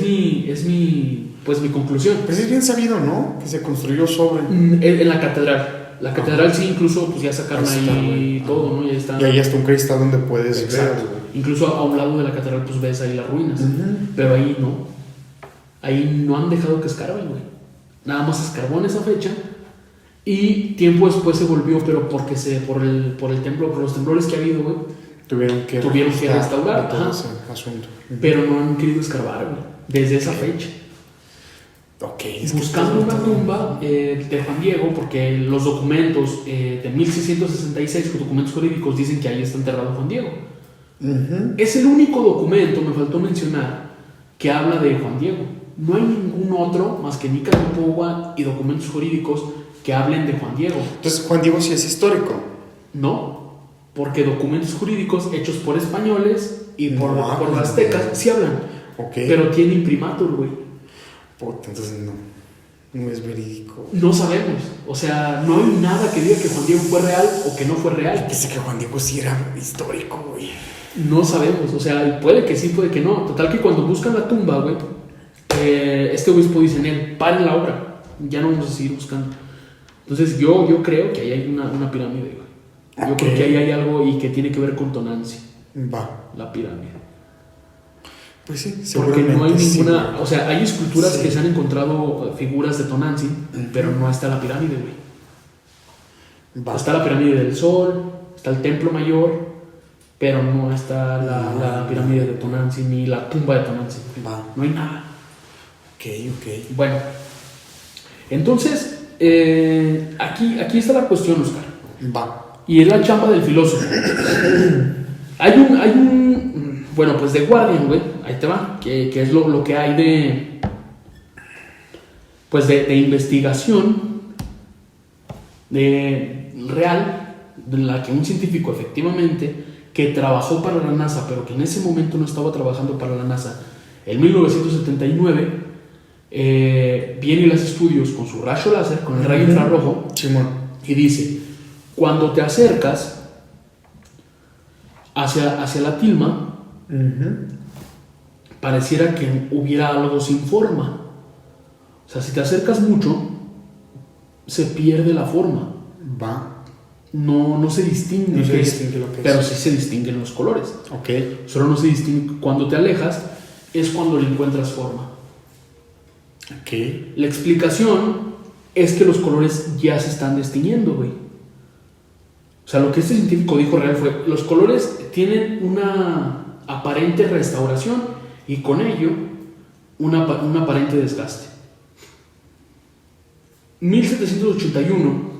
mi pues mi conclusión. Pues es bien sabido, ¿no? Que se construyó sobre. En la catedral. La catedral sí, incluso pues ya sacaron ahí todo, ¿no? Ya está. Y ahí hasta un cristal donde puedes ver. Incluso a un lado de la catedral pues ves ahí las ruinas. Pero ahí no. Ahí no han dejado que escarben, güey. Nada más escarbó en esa fecha. Y tiempo después se volvió, pero porque por el templo, por los temblores que ha habido, güey. Tuvieron que restaurar todo ese asunto. Pero no han querido escarbar, güey. Desde esa fecha. Buscando una tumba de Juan Diego, porque los documentos de 1666, los documentos jurídicos, dicen que ahí está enterrado Juan Diego. Es el único documento, me faltó mencionar, que habla de Juan Diego. No hay ningún otro más que Nica de Upogua y documentos jurídicos que hablen de Juan Diego. Entonces, ¿Juan Diego sí es histórico? No, porque documentos jurídicos hechos por españoles y por los aztecas sí hablan. Pero tiene imprimatur, güey. Entonces no es verídico. No sabemos, o sea, no hay nada que diga que Juan Diego fue real o que no fue real. Pensé que Juan Diego sí era histórico, güey. No sabemos, o sea, puede que sí, puede que no. Total que cuando buscan la tumba, güey, este obispo dice en él, paren la obra, ya no vamos a seguir buscando. Entonces yo creo que ahí hay una pirámide, güey. Yo creo que ahí hay algo y que tiene que ver con Tonanzi. La pirámide. Pues sí, porque no hay ninguna, o sea, hay esculturas que se han encontrado figuras de Tonanzi, pero no está la pirámide, güey. Está la pirámide del Sol, está el templo mayor, pero no está la pirámide de Tonanzi ni la tumba de Tonanzi. No hay nada. Ok. Bueno, entonces aquí está la cuestión, Oscar. Y es la chamba del filósofo. Hay un bueno, pues The Guardian, güey, ahí te va, que es lo que hay de investigación real, de la que un científico efectivamente que trabajó para la NASA, pero que en ese momento no estaba trabajando para la NASA, en 1979 viene y hace estudios con su rayo láser, con el rayo infrarrojo, y dice, cuando te acercas hacia la tilma, pareciera que hubiera algo sin forma. O sea, si te acercas mucho, se pierde la forma. No se distingue, lo que es. Pero sí se distinguen los colores. Solo no se distingue. Cuando te alejas, es cuando le encuentras forma. La explicación es que los colores ya se están distinguiendo, güey. O sea, lo que este científico dijo real fue, los colores tienen una aparente restauración y con ello un aparente desgaste. 1781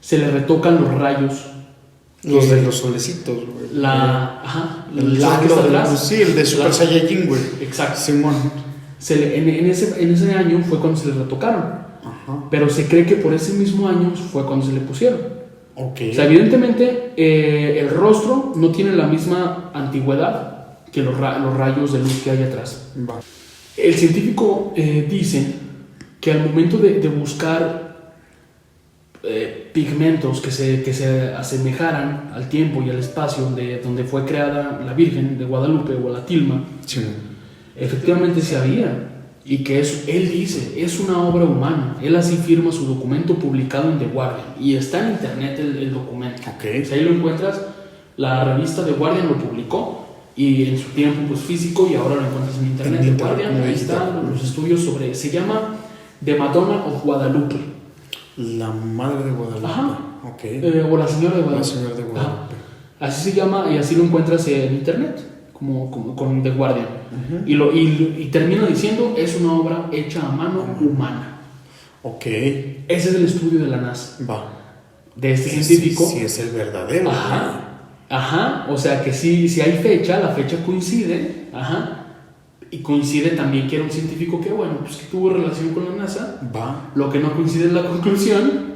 se le retocan los rayos. Los de los solecitos, güey. El de Super Saiyajin, güey. Exacto. Simón. En ese año fue cuando se le retocaron. Pero se cree que por ese mismo año fue cuando se le pusieron. O sea, evidentemente el rostro no tiene la misma antigüedad que los rayos de luz que hay atrás. El científico dice que al momento de buscar pigmentos que se asemejaran al tiempo y al espacio donde fue creada la Virgen de Guadalupe o la tilma, efectivamente se había. Y que él dice, es una obra humana. Él así firma su documento publicado en The Guardian. Y está en internet el documento. O sea, ahí lo encuentras. La revista The Guardian lo publicó. Y en su tiempo pues físico. Y ahora lo encuentras en internet. The Guardian, ahí están los estudios sobre... Se llama The Madonna of Guadalupe. La Madre de Guadalupe. O la Señora de Guadalupe. Así se llama y así lo encuentras en internet. Como con The Guardian. Y termina diciendo, es una obra hecha a mano humana. Ese es el estudio de la NASA. De este científico. Sí, es el verdadero. O sea que si hay fecha, la fecha coincide. Y coincide también que era un científico que, bueno, pues que tuvo relación con la NASA. Lo que no coincide es la conclusión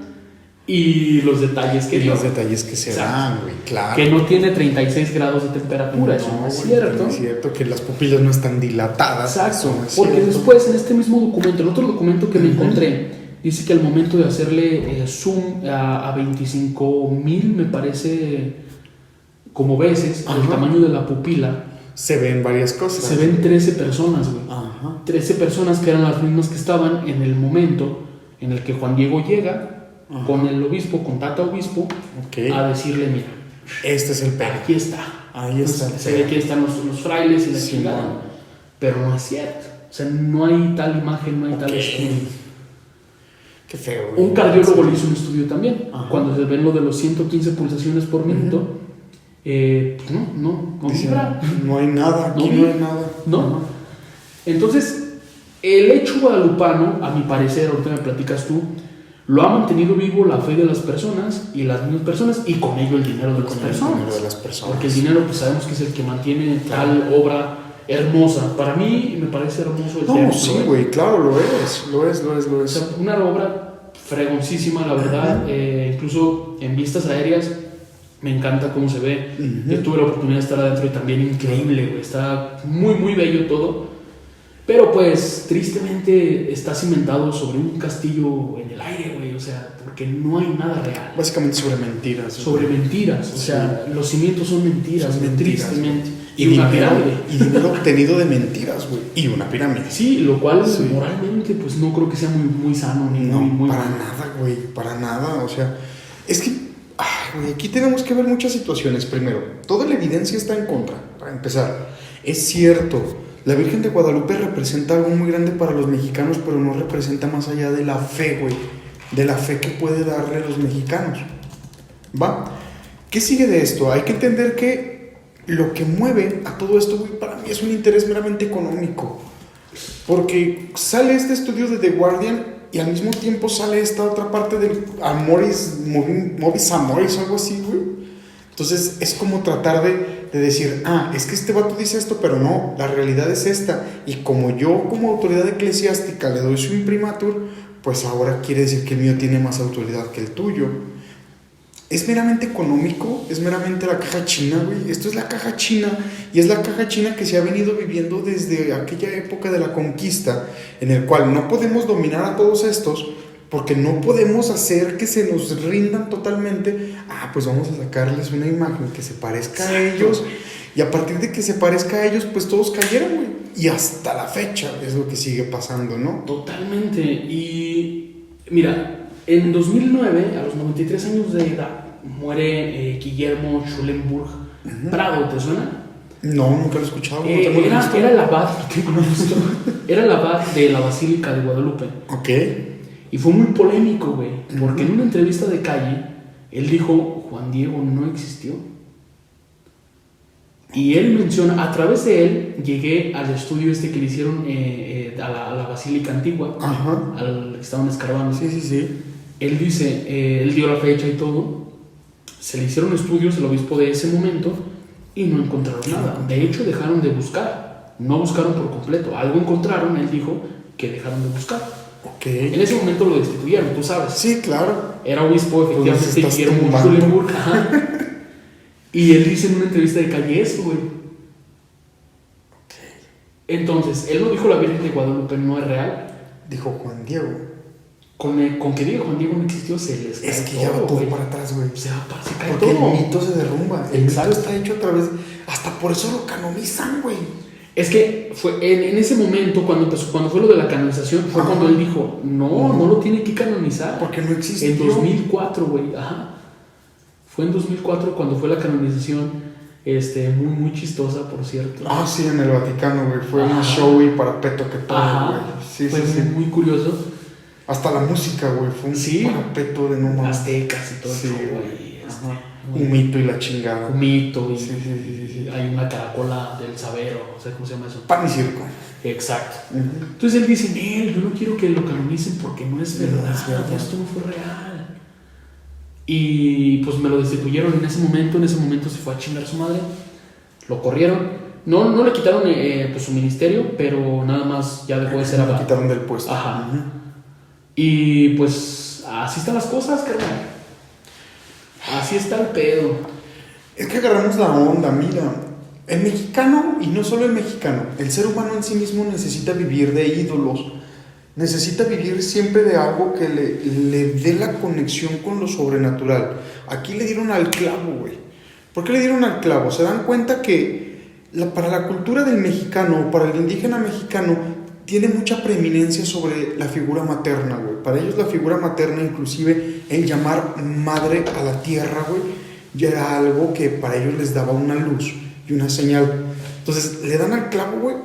y los detalles que dio. Los detalles que se dan, güey, claro. Que no tiene 36 grados de temperatura, eso no es cierto. No es cierto, que las pupilas no están dilatadas. Exacto, porque después en este mismo documento, el otro documento que me encontré, dice que al momento de hacerle zoom a 25,000, me parece, como veces, el tamaño de la pupila, se ven varias cosas. Se ven 13 personas, güey. Ajá. 13 personas que eran las mismas que estaban en el momento en el que Juan Diego llega con el obispo, con Tata Obispo, a decirle, mira, este es el pedo. aquí está. Ahí está. Se ve que están los frailes y la chingada. Man. Pero no es cierto. O sea, no hay tal imagen, no hay tal estudio. Qué feo, güey. Un cardiólogo le hizo un estudio también. Ajá. Cuando se ven lo de los 115 pulsaciones por minuto, pues no Dice, vibra. no hay nada, aquí no hay nada. No. Entonces, el hecho guadalupano, a mi parecer, ahorita me platicas tú, lo ha mantenido vivo la fe de las personas y las mismas personas y con ello el dinero de las personas. Porque el dinero, pues sabemos que es el que mantiene tal obra hermosa. Para mí me parece hermoso el teatro. No, sí, güey, claro, lo es. O sea, una obra fregoncísima, la verdad. Incluso en vistas aéreas me encanta cómo se ve. Yo tuve la oportunidad de estar adentro y también increíble, güey. Está muy, muy bello todo. Pero pues tristemente está cimentado sobre un castillo en el aire, güey. O sea, porque no hay nada real. Básicamente sobre mentiras. Sobre mentiras. O sea, los cimientos son mentiras, tristemente. Y una pirámide. Y dinero obtenido de mentiras, güey. Y una pirámide. Sí, lo cual moralmente pues no creo que sea muy sano ni muy para bueno. nada, güey. Para nada. O sea, es que güey, aquí tenemos que ver muchas situaciones. Primero, toda la evidencia está en contra. Para empezar, es cierto. La Virgen de Guadalupe representa algo muy grande para los mexicanos, pero no representa más allá de la fe, güey. De la fe que puede darle a los mexicanos. ¿Va? ¿Qué sigue de esto? Hay que entender que lo que mueve a todo esto, güey, para mí es un interés meramente económico. Porque sale este estudio de The Guardian y al mismo tiempo sale esta otra parte del Movis Amoris, algo así, güey. Entonces es como tratar de decir, es que este vato dice esto, pero no, la realidad es esta. Y como yo, como autoridad eclesiástica, le doy su imprimatur, pues ahora quiere decir que el mío tiene más autoridad que el tuyo. Es meramente económico, es meramente la caja china, güey. Esto es la caja china, y es la caja china que se ha venido viviendo desde aquella época de la conquista, en el cual no podemos dominar a todos estos, porque no podemos hacer que se nos rindan totalmente. Pues vamos a sacarles una imagen que se parezca a ellos, y a partir de que se parezca a ellos, pues todos cayeron, güey. Y hasta la fecha es lo que sigue pasando, ¿no? Totalmente. Y mira, en 2009, a los 93 años de edad, muere Guillermo Schulenburg Prado, ¿te suena? No, nunca lo he escuchado. Era el abad, era el abad de la Basílica de Guadalupe. Ok. Y fue muy polémico, güey, porque en una entrevista de calle, él dijo, Juan Diego no existió. Y él menciona, a través de él, llegué al estudio este que le hicieron a la Basílica Antigua, al que estaban escarbando. Sí. Él dice, él dio la fecha y todo, se le hicieron estudios, el obispo de ese momento, y no encontraron nada. De hecho, dejaron de buscar, no buscaron por completo, algo encontraron, él dijo que dejaron de buscar. Okay. En ese momento lo destituyeron, tú sabes. Sí, claro. Era obispo, efectivamente, Guillermo Schulenburg. Y él dice en una entrevista de calle eso, güey. Entonces, él no dijo la Virgen de Guadalupe no es real. Dijo Juan Diego. Con que diga Juan Diego no existió, se les cae. Es que ya va todo para atrás, güey. Se cae porque todo. El mito se derrumba. El mito está hecho a través. Hasta por eso lo canonizan, güey. Es que fue en ese momento, cuando fue lo de la canonización, fue cuando él dijo, no lo tiene que canonizar. Porque no existe. En 2004, güey, Fue en 2004 cuando fue la canonización, muy chistosa, por cierto. Sí, en el Vaticano, güey. Fue un show y parapeto que todo, güey. Sí, fue muy curioso. Hasta la música, güey, fue un parapeto de no mames. Aztecas y todo eso, güey. Un mito y la chingada. Un mito y sí. hay una caracola del sabero, o sea, ¿cómo se llama eso? Pan y circo. Exacto. Entonces él dice, yo no quiero que lo canonicen porque no es verdad, esto no fue real. Y pues me lo destituyeron en ese momento se fue a chingar a su madre, lo corrieron, no le quitaron pues su ministerio, pero nada más ya dejó de ser abad. Le quitaron del puesto. Y pues así están las cosas, carnal. Así está el pedo. Es que agarramos la onda, mira. El mexicano, y no solo el mexicano, el ser humano en sí mismo necesita vivir de ídolos. Necesita vivir siempre de algo que le dé la conexión con lo sobrenatural. Aquí le dieron al clavo, güey. ¿Por qué le dieron al clavo? Se dan cuenta que para la cultura del mexicano, para el indígena mexicano, tiene mucha preeminencia sobre la figura materna, güey. Para ellos la figura materna, inclusive el llamar madre a la tierra, güey, ya era algo que para ellos les daba una luz y una señal. Entonces le dan al clavo, güey,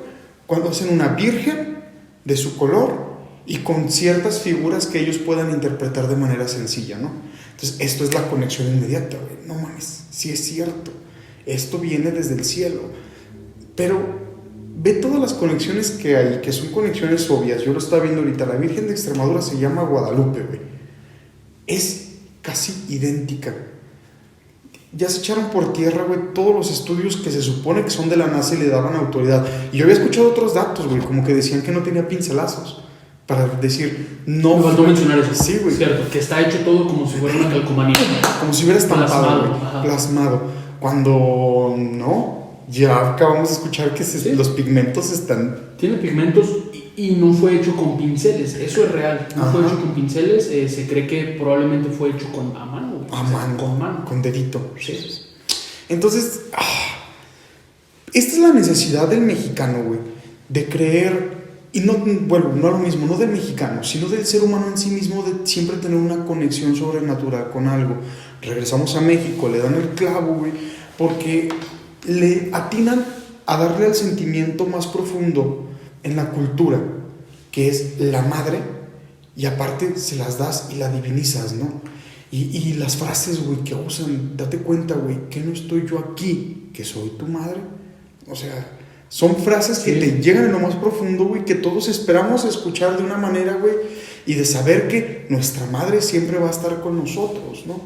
cuando hacen una virgen de su color y con ciertas figuras que ellos puedan interpretar de manera sencilla, ¿no? Entonces esto es la conexión inmediata, güey. No mames, sí es cierto. Esto viene desde el cielo. Pero ve todas las conexiones que hay, que son conexiones obvias. Yo lo estaba viendo ahorita. La Virgen de Extremadura se llama Guadalupe, güey. Es casi idéntica. Ya se echaron por tierra, güey, todos los estudios que se supone que son de la NASA y le daban autoridad. Y yo había escuchado otros datos, güey, como que decían que no tenía pincelazos. Para decir, no. Me faltó mencionar eso. Sí, güey. Cierto, que está hecho todo como si fuera una calcomanía. Como si hubiera estampado, plasmado. Cuando no, ya acabamos de escuchar que los pigmentos están. Tiene pigmentos y no fue hecho con pinceles. Eso es real. No fue hecho con pinceles. Se cree que probablemente fue hecho a mano. A mano. Con mano. Con dedito. Sí. Entonces, esta es la necesidad del mexicano, güey, de creer. Y no, bueno, no lo mismo, no del mexicano, sino del ser humano en sí mismo, de siempre tener una conexión sobrenatural con algo. Regresamos a México, le dan el clavo, güey, porque le atinan a darle al sentimiento más profundo en la cultura, que es la madre, y aparte se las das y la divinizas, ¿no? Y las frases, güey, que usan, date cuenta, güey, que no estoy yo aquí, que soy tu madre. O sea, son frases que te llegan en lo más profundo, güey, que todos esperamos escuchar de una manera, güey, y de saber que nuestra madre siempre va a estar con nosotros, ¿no?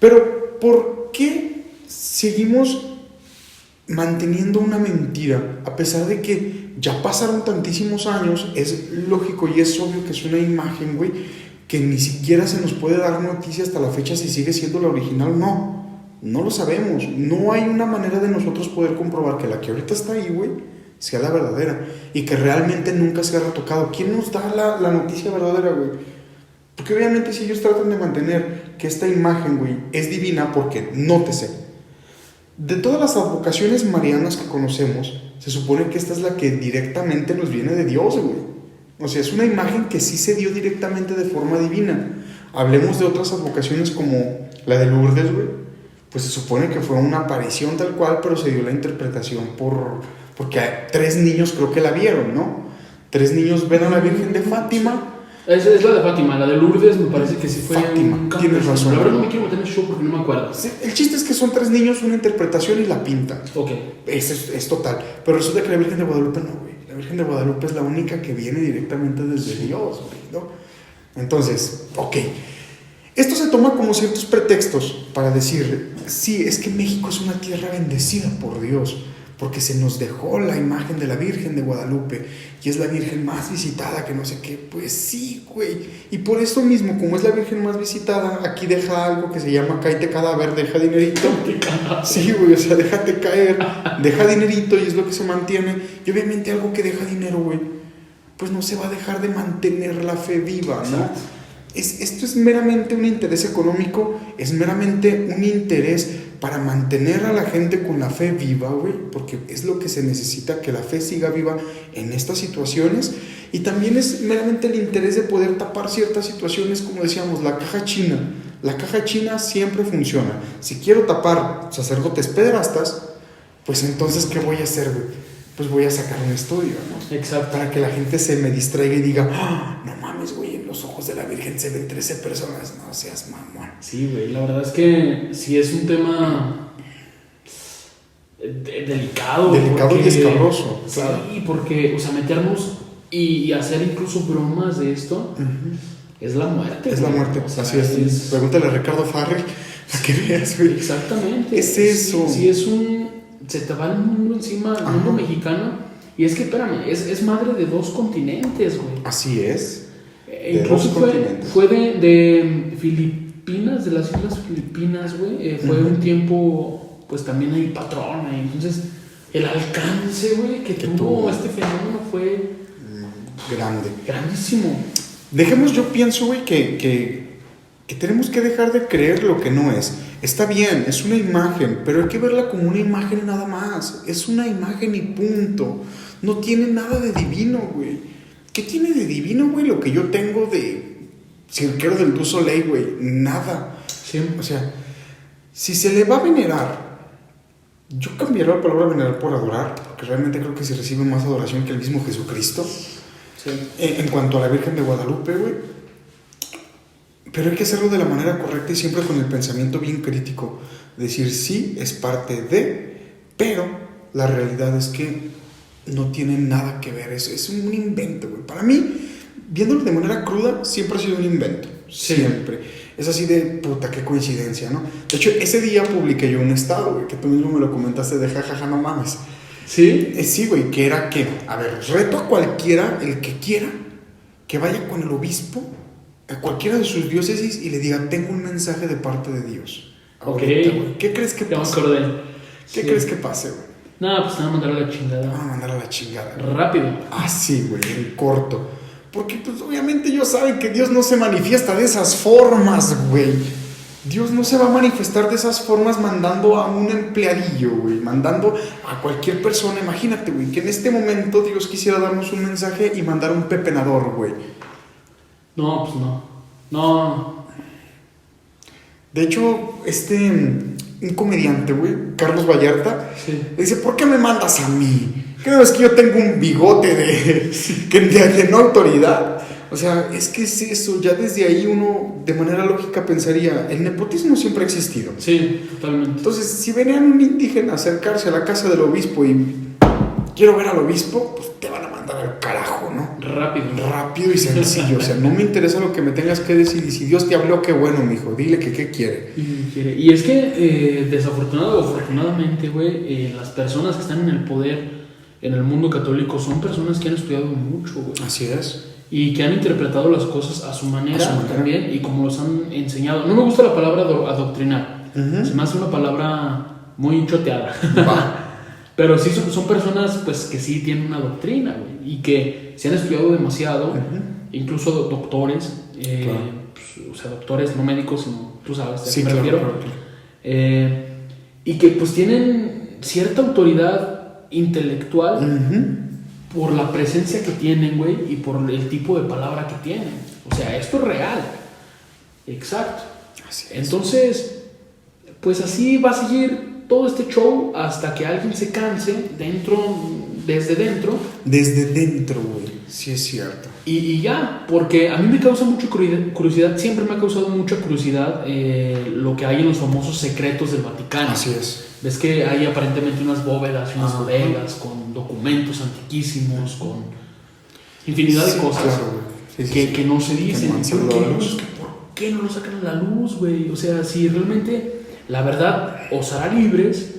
Pero, ¿por qué seguimos manteniendo una mentira? A pesar de que ya pasaron tantísimos años, es lógico y es obvio que es una imagen, güey, que ni siquiera se nos puede dar noticia hasta la fecha si sigue siendo la original o no. No lo sabemos, no hay una manera de nosotros poder comprobar que la que ahorita está ahí, güey, sea la verdadera y que realmente nunca se ha retocado. ¿Quién nos da la noticia verdadera, güey? Porque obviamente si ellos tratan de mantener que esta imagen, güey, es divina, porque nótese, de todas las advocaciones marianas que conocemos, se supone que esta es la que directamente nos viene de Dios, güey. O sea, es una imagen que sí se dio directamente de forma divina. Hablemos de otras advocaciones como la de Lourdes, güey. Pues se supone que fue una aparición tal cual, pero se dio la interpretación porque 3 niños creo que la vieron, ¿no? 3 niños ven a la Virgen de Fátima. Es la de Fátima, la de Lourdes me parece que sí fue Fátima, tienes razón. La verdad no me quiero meter en el show porque no me acuerdo. Sí, el chiste es que son 3 niños, una interpretación y la pintan. Ok. Es total. Pero resulta que la Virgen de Guadalupe no, güey. La Virgen de Guadalupe es la única que viene directamente desde Dios, güey, ¿no? Entonces, ok. Esto se toma como ciertos pretextos para decir, sí, es que México es una tierra bendecida por Dios, porque se nos dejó la imagen de la Virgen de Guadalupe, y es la Virgen más visitada, que no sé qué. Pues sí, güey, y por eso mismo, como es la Virgen más visitada, aquí deja algo que se llama cáete cadáver, deja dinerito. Sí, güey, o sea, déjate caer, deja dinerito, y es lo que se mantiene, y obviamente algo que deja dinero, güey, pues no se va a dejar de mantener la fe viva, ¿no? Esto es meramente un interés económico, es meramente un interés para mantener a la gente con la fe viva, güey, porque es lo que se necesita, que la fe siga viva en estas situaciones, y también es meramente el interés de poder tapar ciertas situaciones, como decíamos, la caja china. La caja china siempre funciona. Si quiero tapar sacerdotes pederastas, pues entonces, ¿qué voy a hacer, güey? Pues voy a sacar un estudio, ¿no? Exacto. Para que la gente se me distraiga y diga, no mames, güey, en los ojos de la Virgen se ven 13 personas, no seas mamón. Sí, güey, la verdad es que sí es un tema delicado. Delicado y escabroso. Claro. Sí, porque, o sea, meternos y hacer incluso bromas de esto, es la muerte. Es la muerte, o sea, así es. Pregúntale a Ricardo Farrell, para que veas, güey. Exactamente. Es eso. Sí, es un... Se te va el mundo encima, el mundo mexicano. Y es que, espérame, es madre de 2 continentes, güey. Así es. Incluso fue de Filipinas, de las Islas Filipinas, güey. Fue un tiempo, pues también ahí patrona. Y entonces, el alcance, güey, que tuvo este fenómeno fue grande. Grandísimo. Yo pienso, güey, que que tenemos que dejar de creer lo que no es. Está bien, es una imagen, pero hay que verla como una imagen nada más. Es una imagen y punto. No tiene nada de divino, güey. ¿Qué tiene de divino, güey? Lo que yo tengo de Cirquero del Du Soleil, güey. Nada. Sí. O sea, si se le va a venerar, yo cambiaría la palabra venerar por adorar, porque realmente creo que se recibe más adoración que el mismo Jesucristo. Sí. En cuanto a la Virgen de Guadalupe, güey. Pero hay que hacerlo de la manera correcta y siempre con el pensamiento bien crítico. Decir, sí, es parte de, pero la realidad es que no tiene nada que ver. Es un invento, güey. Para mí, viéndolo de manera cruda, siempre ha sido un invento. Sí. Siempre. Es así de, puta, qué coincidencia, ¿no? De hecho, ese día publiqué yo un estado, güey, que tú mismo me lo comentaste de jajaja, no mames. ¿Sí? Sí, güey, que era que, a ver, reto a cualquiera, el que quiera, que vaya con el obispo, a cualquiera de sus diócesis y le diga, tengo un mensaje de parte de Dios. Ahorita, güey. ¿Qué crees que pase? ¿Qué crees que pase, güey? No, pues te van a mandar a la chingada. Van a mandar a la chingada. Rápido. Ah, sí, güey, en corto. Porque, pues, obviamente ellos saben que Dios no se manifiesta de esas formas, güey. Dios no se va a manifestar de esas formas mandando a un empleadillo, güey. Mandando a cualquier persona. Imagínate, güey, que en este momento Dios quisiera darnos un mensaje y mandar a un pepenador, güey. No, pues no. No. De hecho, un comediante, güey, Carlos Vallarta, Sí. le dice, ¿por qué me mandas a mí? ¿Qué no es que yo tengo un bigote de no autoridad? O sea, es que es eso, ya desde ahí uno de manera lógica pensaría, el nepotismo siempre ha existido. Sí, totalmente. Entonces, si venían un indígena a acercarse a la casa del obispo y quiero ver al obispo, pues te van a mandar al carajo, ¿no? Rápido y sencillo. O sea, no me interesa lo que me tengas que decir. Y si Dios te habló, qué bueno, mijo. Dile que qué quiere. Y es que, desafortunado o afortunadamente, güey, las personas que están en el poder en el mundo católico son personas que han estudiado mucho, güey. Así es. Y que han interpretado las cosas a su manera también y como los han enseñado. No me gusta la palabra adoctrinar. Uh-huh. Se me hace una palabra muy choteada. Va. Pero sí son personas pues que sí tienen una doctrina, güey, y que se han estudiado demasiado, incluso doctores, claro. Pues, o sea, doctores no médicos, sino tú sabes, ¿a sí, qué me claro, refiero? claro. Y que pues tienen cierta autoridad intelectual por la presencia que tienen, güey, y por el tipo de palabra que tienen. O sea, esto es real. Exacto. Así es. Entonces, pues así va a seguir todo este show hasta que alguien se canse desde dentro. Desde dentro, güey. Sí, es cierto. Y ya, porque a mí me causa mucha curiosidad, siempre me ha causado mucha curiosidad lo que hay en los famosos secretos del Vaticano. Así es. Ves que hay aparentemente unas bóvedas, unas bodegas con documentos antiquísimos, con infinidad de cosas, claro, güey. que no se dicen. ¿Por qué no lo sacan a la luz, güey? O sea, si realmente la verdad os hará libres,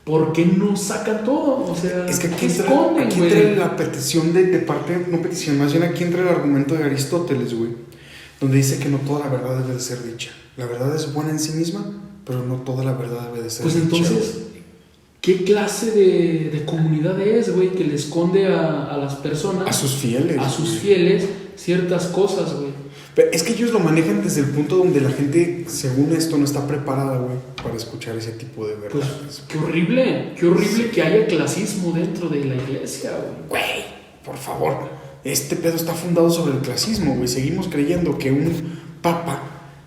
¿por qué no sacan todo? O sea, es que aquí esconden, entra la petición de parte, no petición, más bien aquí entra el argumento de Aristóteles, güey, donde dice que no toda la verdad debe de ser dicha. La verdad es buena en sí misma, pero no toda la verdad debe de ser pues dicha. Entonces, ¿qué clase de comunidad es, güey, que le esconde a las personas, a sus fieles, ciertas cosas, güey? Pero es que ellos lo manejan desde el punto donde la gente, según esto, no está preparada, güey, para escuchar ese tipo de verdades. Pues, qué horrible que haya clasismo dentro de la iglesia, güey. Güey, por favor, este pedo está fundado sobre el clasismo, güey. Seguimos creyendo que un papa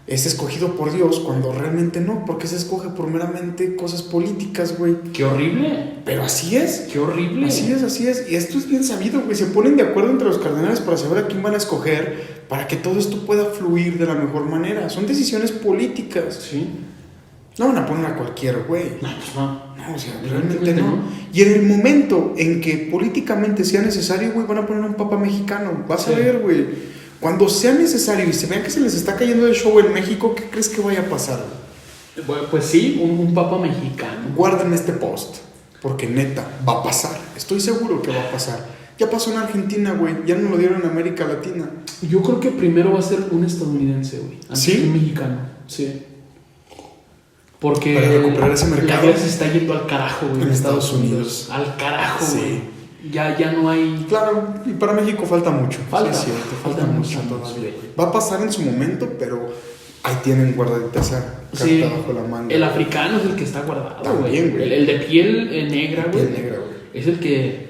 es escogido por Dios cuando realmente no, porque se escoge por meramente cosas políticas, güey. Qué horrible. Pero así es. Qué horrible. Así es. Y esto es bien sabido, güey. Se ponen de acuerdo entre los cardenales para saber a quién van a escoger, para que todo esto pueda fluir de la mejor manera. Son decisiones políticas. Sí. No van a poner a cualquier güey. No, pues no. No, o sea, realmente no. Y en el momento en que políticamente sea necesario, güey, van a poner a un papa mexicano. Vas a ver, güey. Cuando sea necesario y se vean que se les está cayendo el show en México, ¿qué crees que vaya a pasar? Bueno, pues sí, un papa mexicano. Guarden este post, porque neta, va a pasar. Estoy seguro que va a pasar. Ya pasó en Argentina, güey. Ya no lo dieron en América Latina. Yo creo que primero va a ser un estadounidense, güey. Antes ¿Sí? que un mexicano. Sí. Porque para recuperar ese mercado. La iglesia se está yendo al carajo, güey. En Estados Unidos. Al carajo, sí. Güey. Ya no hay. Claro, y para México falta mucho. Falta mucho más todavía. Va a pasar en su momento, pero Ahí tienen guardadita esa carta Sí, bajo la manga. el africano es el que está guardado, También, güey. El de piel negra, De güey. piel negra, güey. Es el que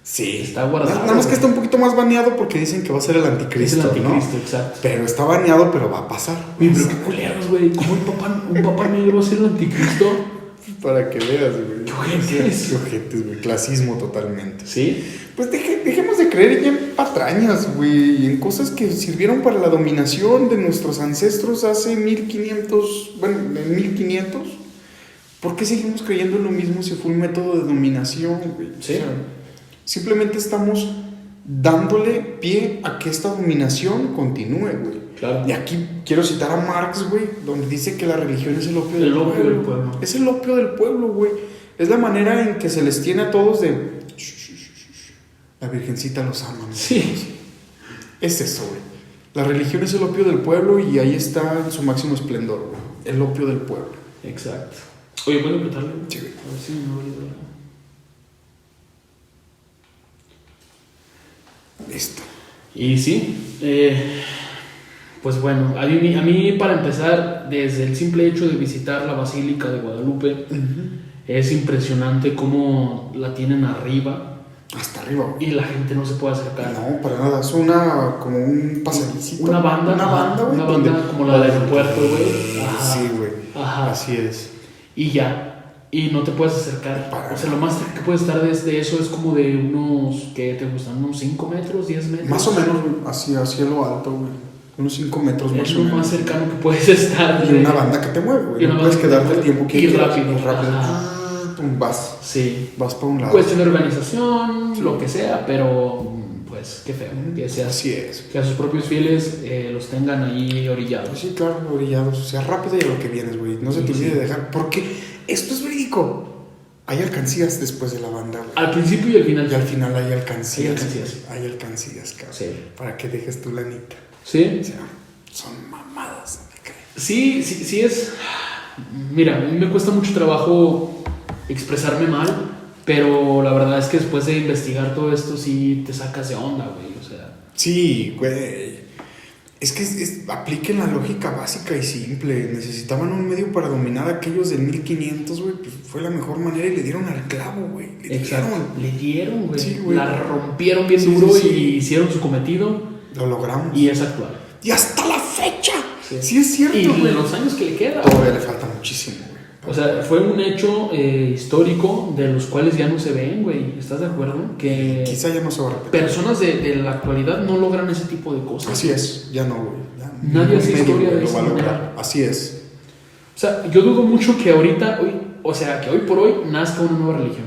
Sí. está guardado. Nada más que está un poquito más baneado porque dicen que va a ser el es anticristo, el anticristo, ¿no? exacto. Pero está baneado, pero va a pasar. Güey, pero qué culeros, güey. ¿Cómo un papá negro va a ser el anticristo? Para que veas, güey. Qué ojetes. Qué ojetes, güey. Clasismo totalmente. Sí. Pues dejemos de creer ya en patrañas, güey. En cosas que sirvieron para la dominación de nuestros ancestros hace 1500. Bueno, en 1500. ¿Por qué seguimos creyendo en lo mismo si fue un método de dominación, güey? Sí. O sea, simplemente estamos dándole pie a que esta dominación continúe, güey. Claro. Y aquí quiero citar a Marx, güey, donde dice que la religión es el opio del pueblo. opio del pueblo. Es el opio del pueblo, güey. Es la manera en que se les tiene a todos de... La Virgencita los ama, ¿no? Sí. Es eso, güey. La religión es el opio del pueblo y ahí está en su máximo esplendor, güey. El opio del pueblo. Exacto. Oye, ¿puedo apretarle? Sí, güey. A ver si me voy a... Listo. Y sí, pues bueno, a mí para empezar, desde el simple hecho de visitar la Basílica de Guadalupe, es impresionante cómo la tienen arriba Hasta arriba, güey. y la gente no se puede acercar. No, para nada. Es como un pasadicito. Una banda, Una banda, güey. una banda como la del aeropuerto, güey. Ajá. Sí, güey. Ajá. Así es. Y ya. Y no te puedes acercar. Para O sea, lo más cerca que puedes estar desde eso es como de unos, ¿qué te gustan? ¿Unos 5 metros, 10 metros? Más o menos, güey. Hacia lo alto, güey. Unos 5 metros más Es o lo menos. más cercano que puedes estar. Y una banda que te mueve, güey. Y una No puedes banda que te quedarte el mueve. tiempo que Y quieras. rápido. Y rápido. Ajá. Pum, vas. Sí. Vas para un lado. Cuestión de organización, lo que sea, pero pues qué feo. Que, Así es. que a sus propios fieles los tengan ahí orillados. Pues sí, claro, orillados. O sea, rápido y a lo que vienes, güey. No se te Sí, olvide sí. dejar. Porque esto es verídico. Hay alcancías después de la banda, güey. Al principio y al final. Y al final hay alcancías. Hay alcancías. Hay alcancías, cabrón. Sí. Para que dejes tu lanita. Sí. O sea, son mamadas, no me crees. Sí es. Mira, a mí me cuesta mucho trabajo expresarme mal, pero la verdad es que después de investigar todo esto sí te sacas de onda, güey. O sea, Sí, güey. Es que apliquen la lógica básica y simple. Necesitaban un medio para dominar a aquellos del 1500, güey. Pues fue la mejor manera y le dieron al clavo, güey. le dieron, güey. Sí, güey. La rompieron bien Sí, duro sí, sí. y hicieron su cometido Lo logramos. y es actual. Y hasta la fecha. Sí. Sí, es cierto, Y güey. los años que le quedan. Todavía le falta muchísimo, güey. O sea, fue un hecho histórico de los cuales ya no se ven, güey. ¿Estás de acuerdo? Que Quizá ya no se va a repetir. personas de la actualidad no logran ese tipo de cosas. Así es, ya no, güey. Ya Nadie hace ningún historia medio, de güey, esa lo va a lograr. manera. Así es. O sea, yo dudo mucho que ahorita, que hoy por hoy nazca una nueva religión.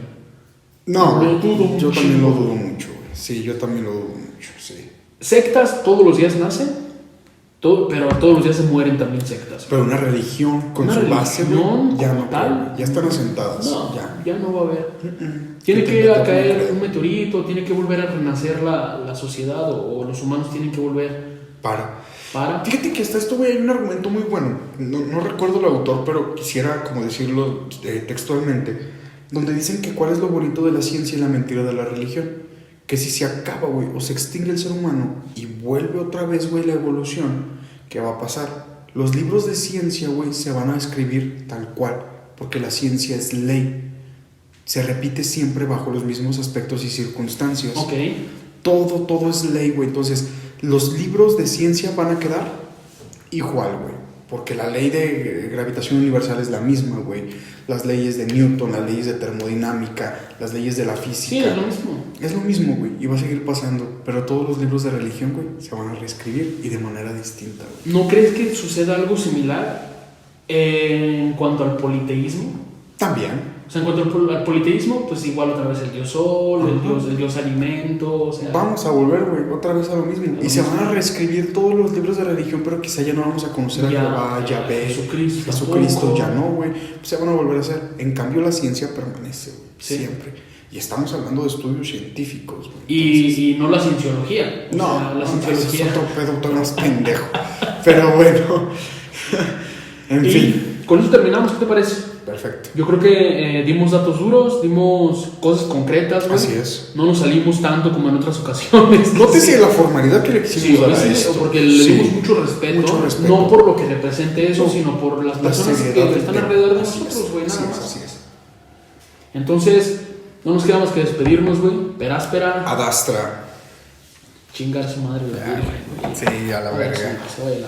No, Lo dudo yo mucho. también lo dudo mucho, güey. Sí, yo también lo dudo mucho, sí. Sectas todos los días nacen, pero todos los días se mueren también sectas. Pero una religión con Una su base, religión güey, ya como no tal. creo, güey. Ya están asentadas. No, ya. ya no va a haber. Mm-mm. Tiene Yo que tampoco caer creo. un meteorito, tiene que volver a renacer la sociedad o los humanos tienen que volver Para. para... Fíjate que hasta esto, güey, hay un argumento muy bueno. No recuerdo el autor, pero quisiera como decirlo textualmente. Donde dicen que cuál es lo bonito de la ciencia y la mentira de la religión. Que si se acaba, güey, o se extingue el ser humano y vuelve otra vez, güey, la evolución, ¿qué va a pasar? Los libros de ciencia, güey, se van a escribir tal cual. Porque la ciencia es ley. Se repite siempre bajo los mismos aspectos y circunstancias. Ok. Todo es ley, güey. Entonces, los libros de ciencia van a quedar igual, güey. Porque la ley de gravitación universal es la misma, güey. Las leyes de Newton, las leyes de termodinámica, las leyes de la física. Sí, es lo mismo. Es lo mismo, güey. Y va a seguir pasando. Pero todos los libros de religión, güey, se van a reescribir y de manera distinta, güey. ¿No crees que suceda algo similar en cuanto al politeísmo? También. O sea, en cuanto al politeísmo, pues igual otra vez el dios sol, Ajá. el dios alimento, o sea... Vamos a volver, güey, otra vez a lo mismo. A lo Y se mismo. van a reescribir todos los libros de religión, pero quizá ya no vamos a conocer a Ya, Jehová, Yahvé, Jesucristo Jesucristo, tampoco. ya no, güey. Se van a volver a hacer. En cambio, la ciencia permanece, güey, Sí. siempre. Y estamos hablando de estudios científicos, güey. Y no la cienciología. O sea, la ese cienciología... es otro pedo todavía más pendejo. Pero bueno, en Y fin. con eso terminamos, ¿qué te parece? Perfecto. Yo creo que dimos datos duros, dimos cosas concretas, güey. Así es. No nos salimos tanto como en otras ocasiones. Nótese la formalidad que le quisimos Sí, dar a sí, esto. porque le Sí. dimos mucho respeto, no por lo que represente eso, No, sino por las La personas seriedad que del están tema. alrededor de Así nosotros, es, güey, nada así más. es, así es. Entonces, no nos queda más que despedirnos, güey. Peráspera, Adastra. chingar a su madre, güey. Sí, a la verga. Se vaya la verga.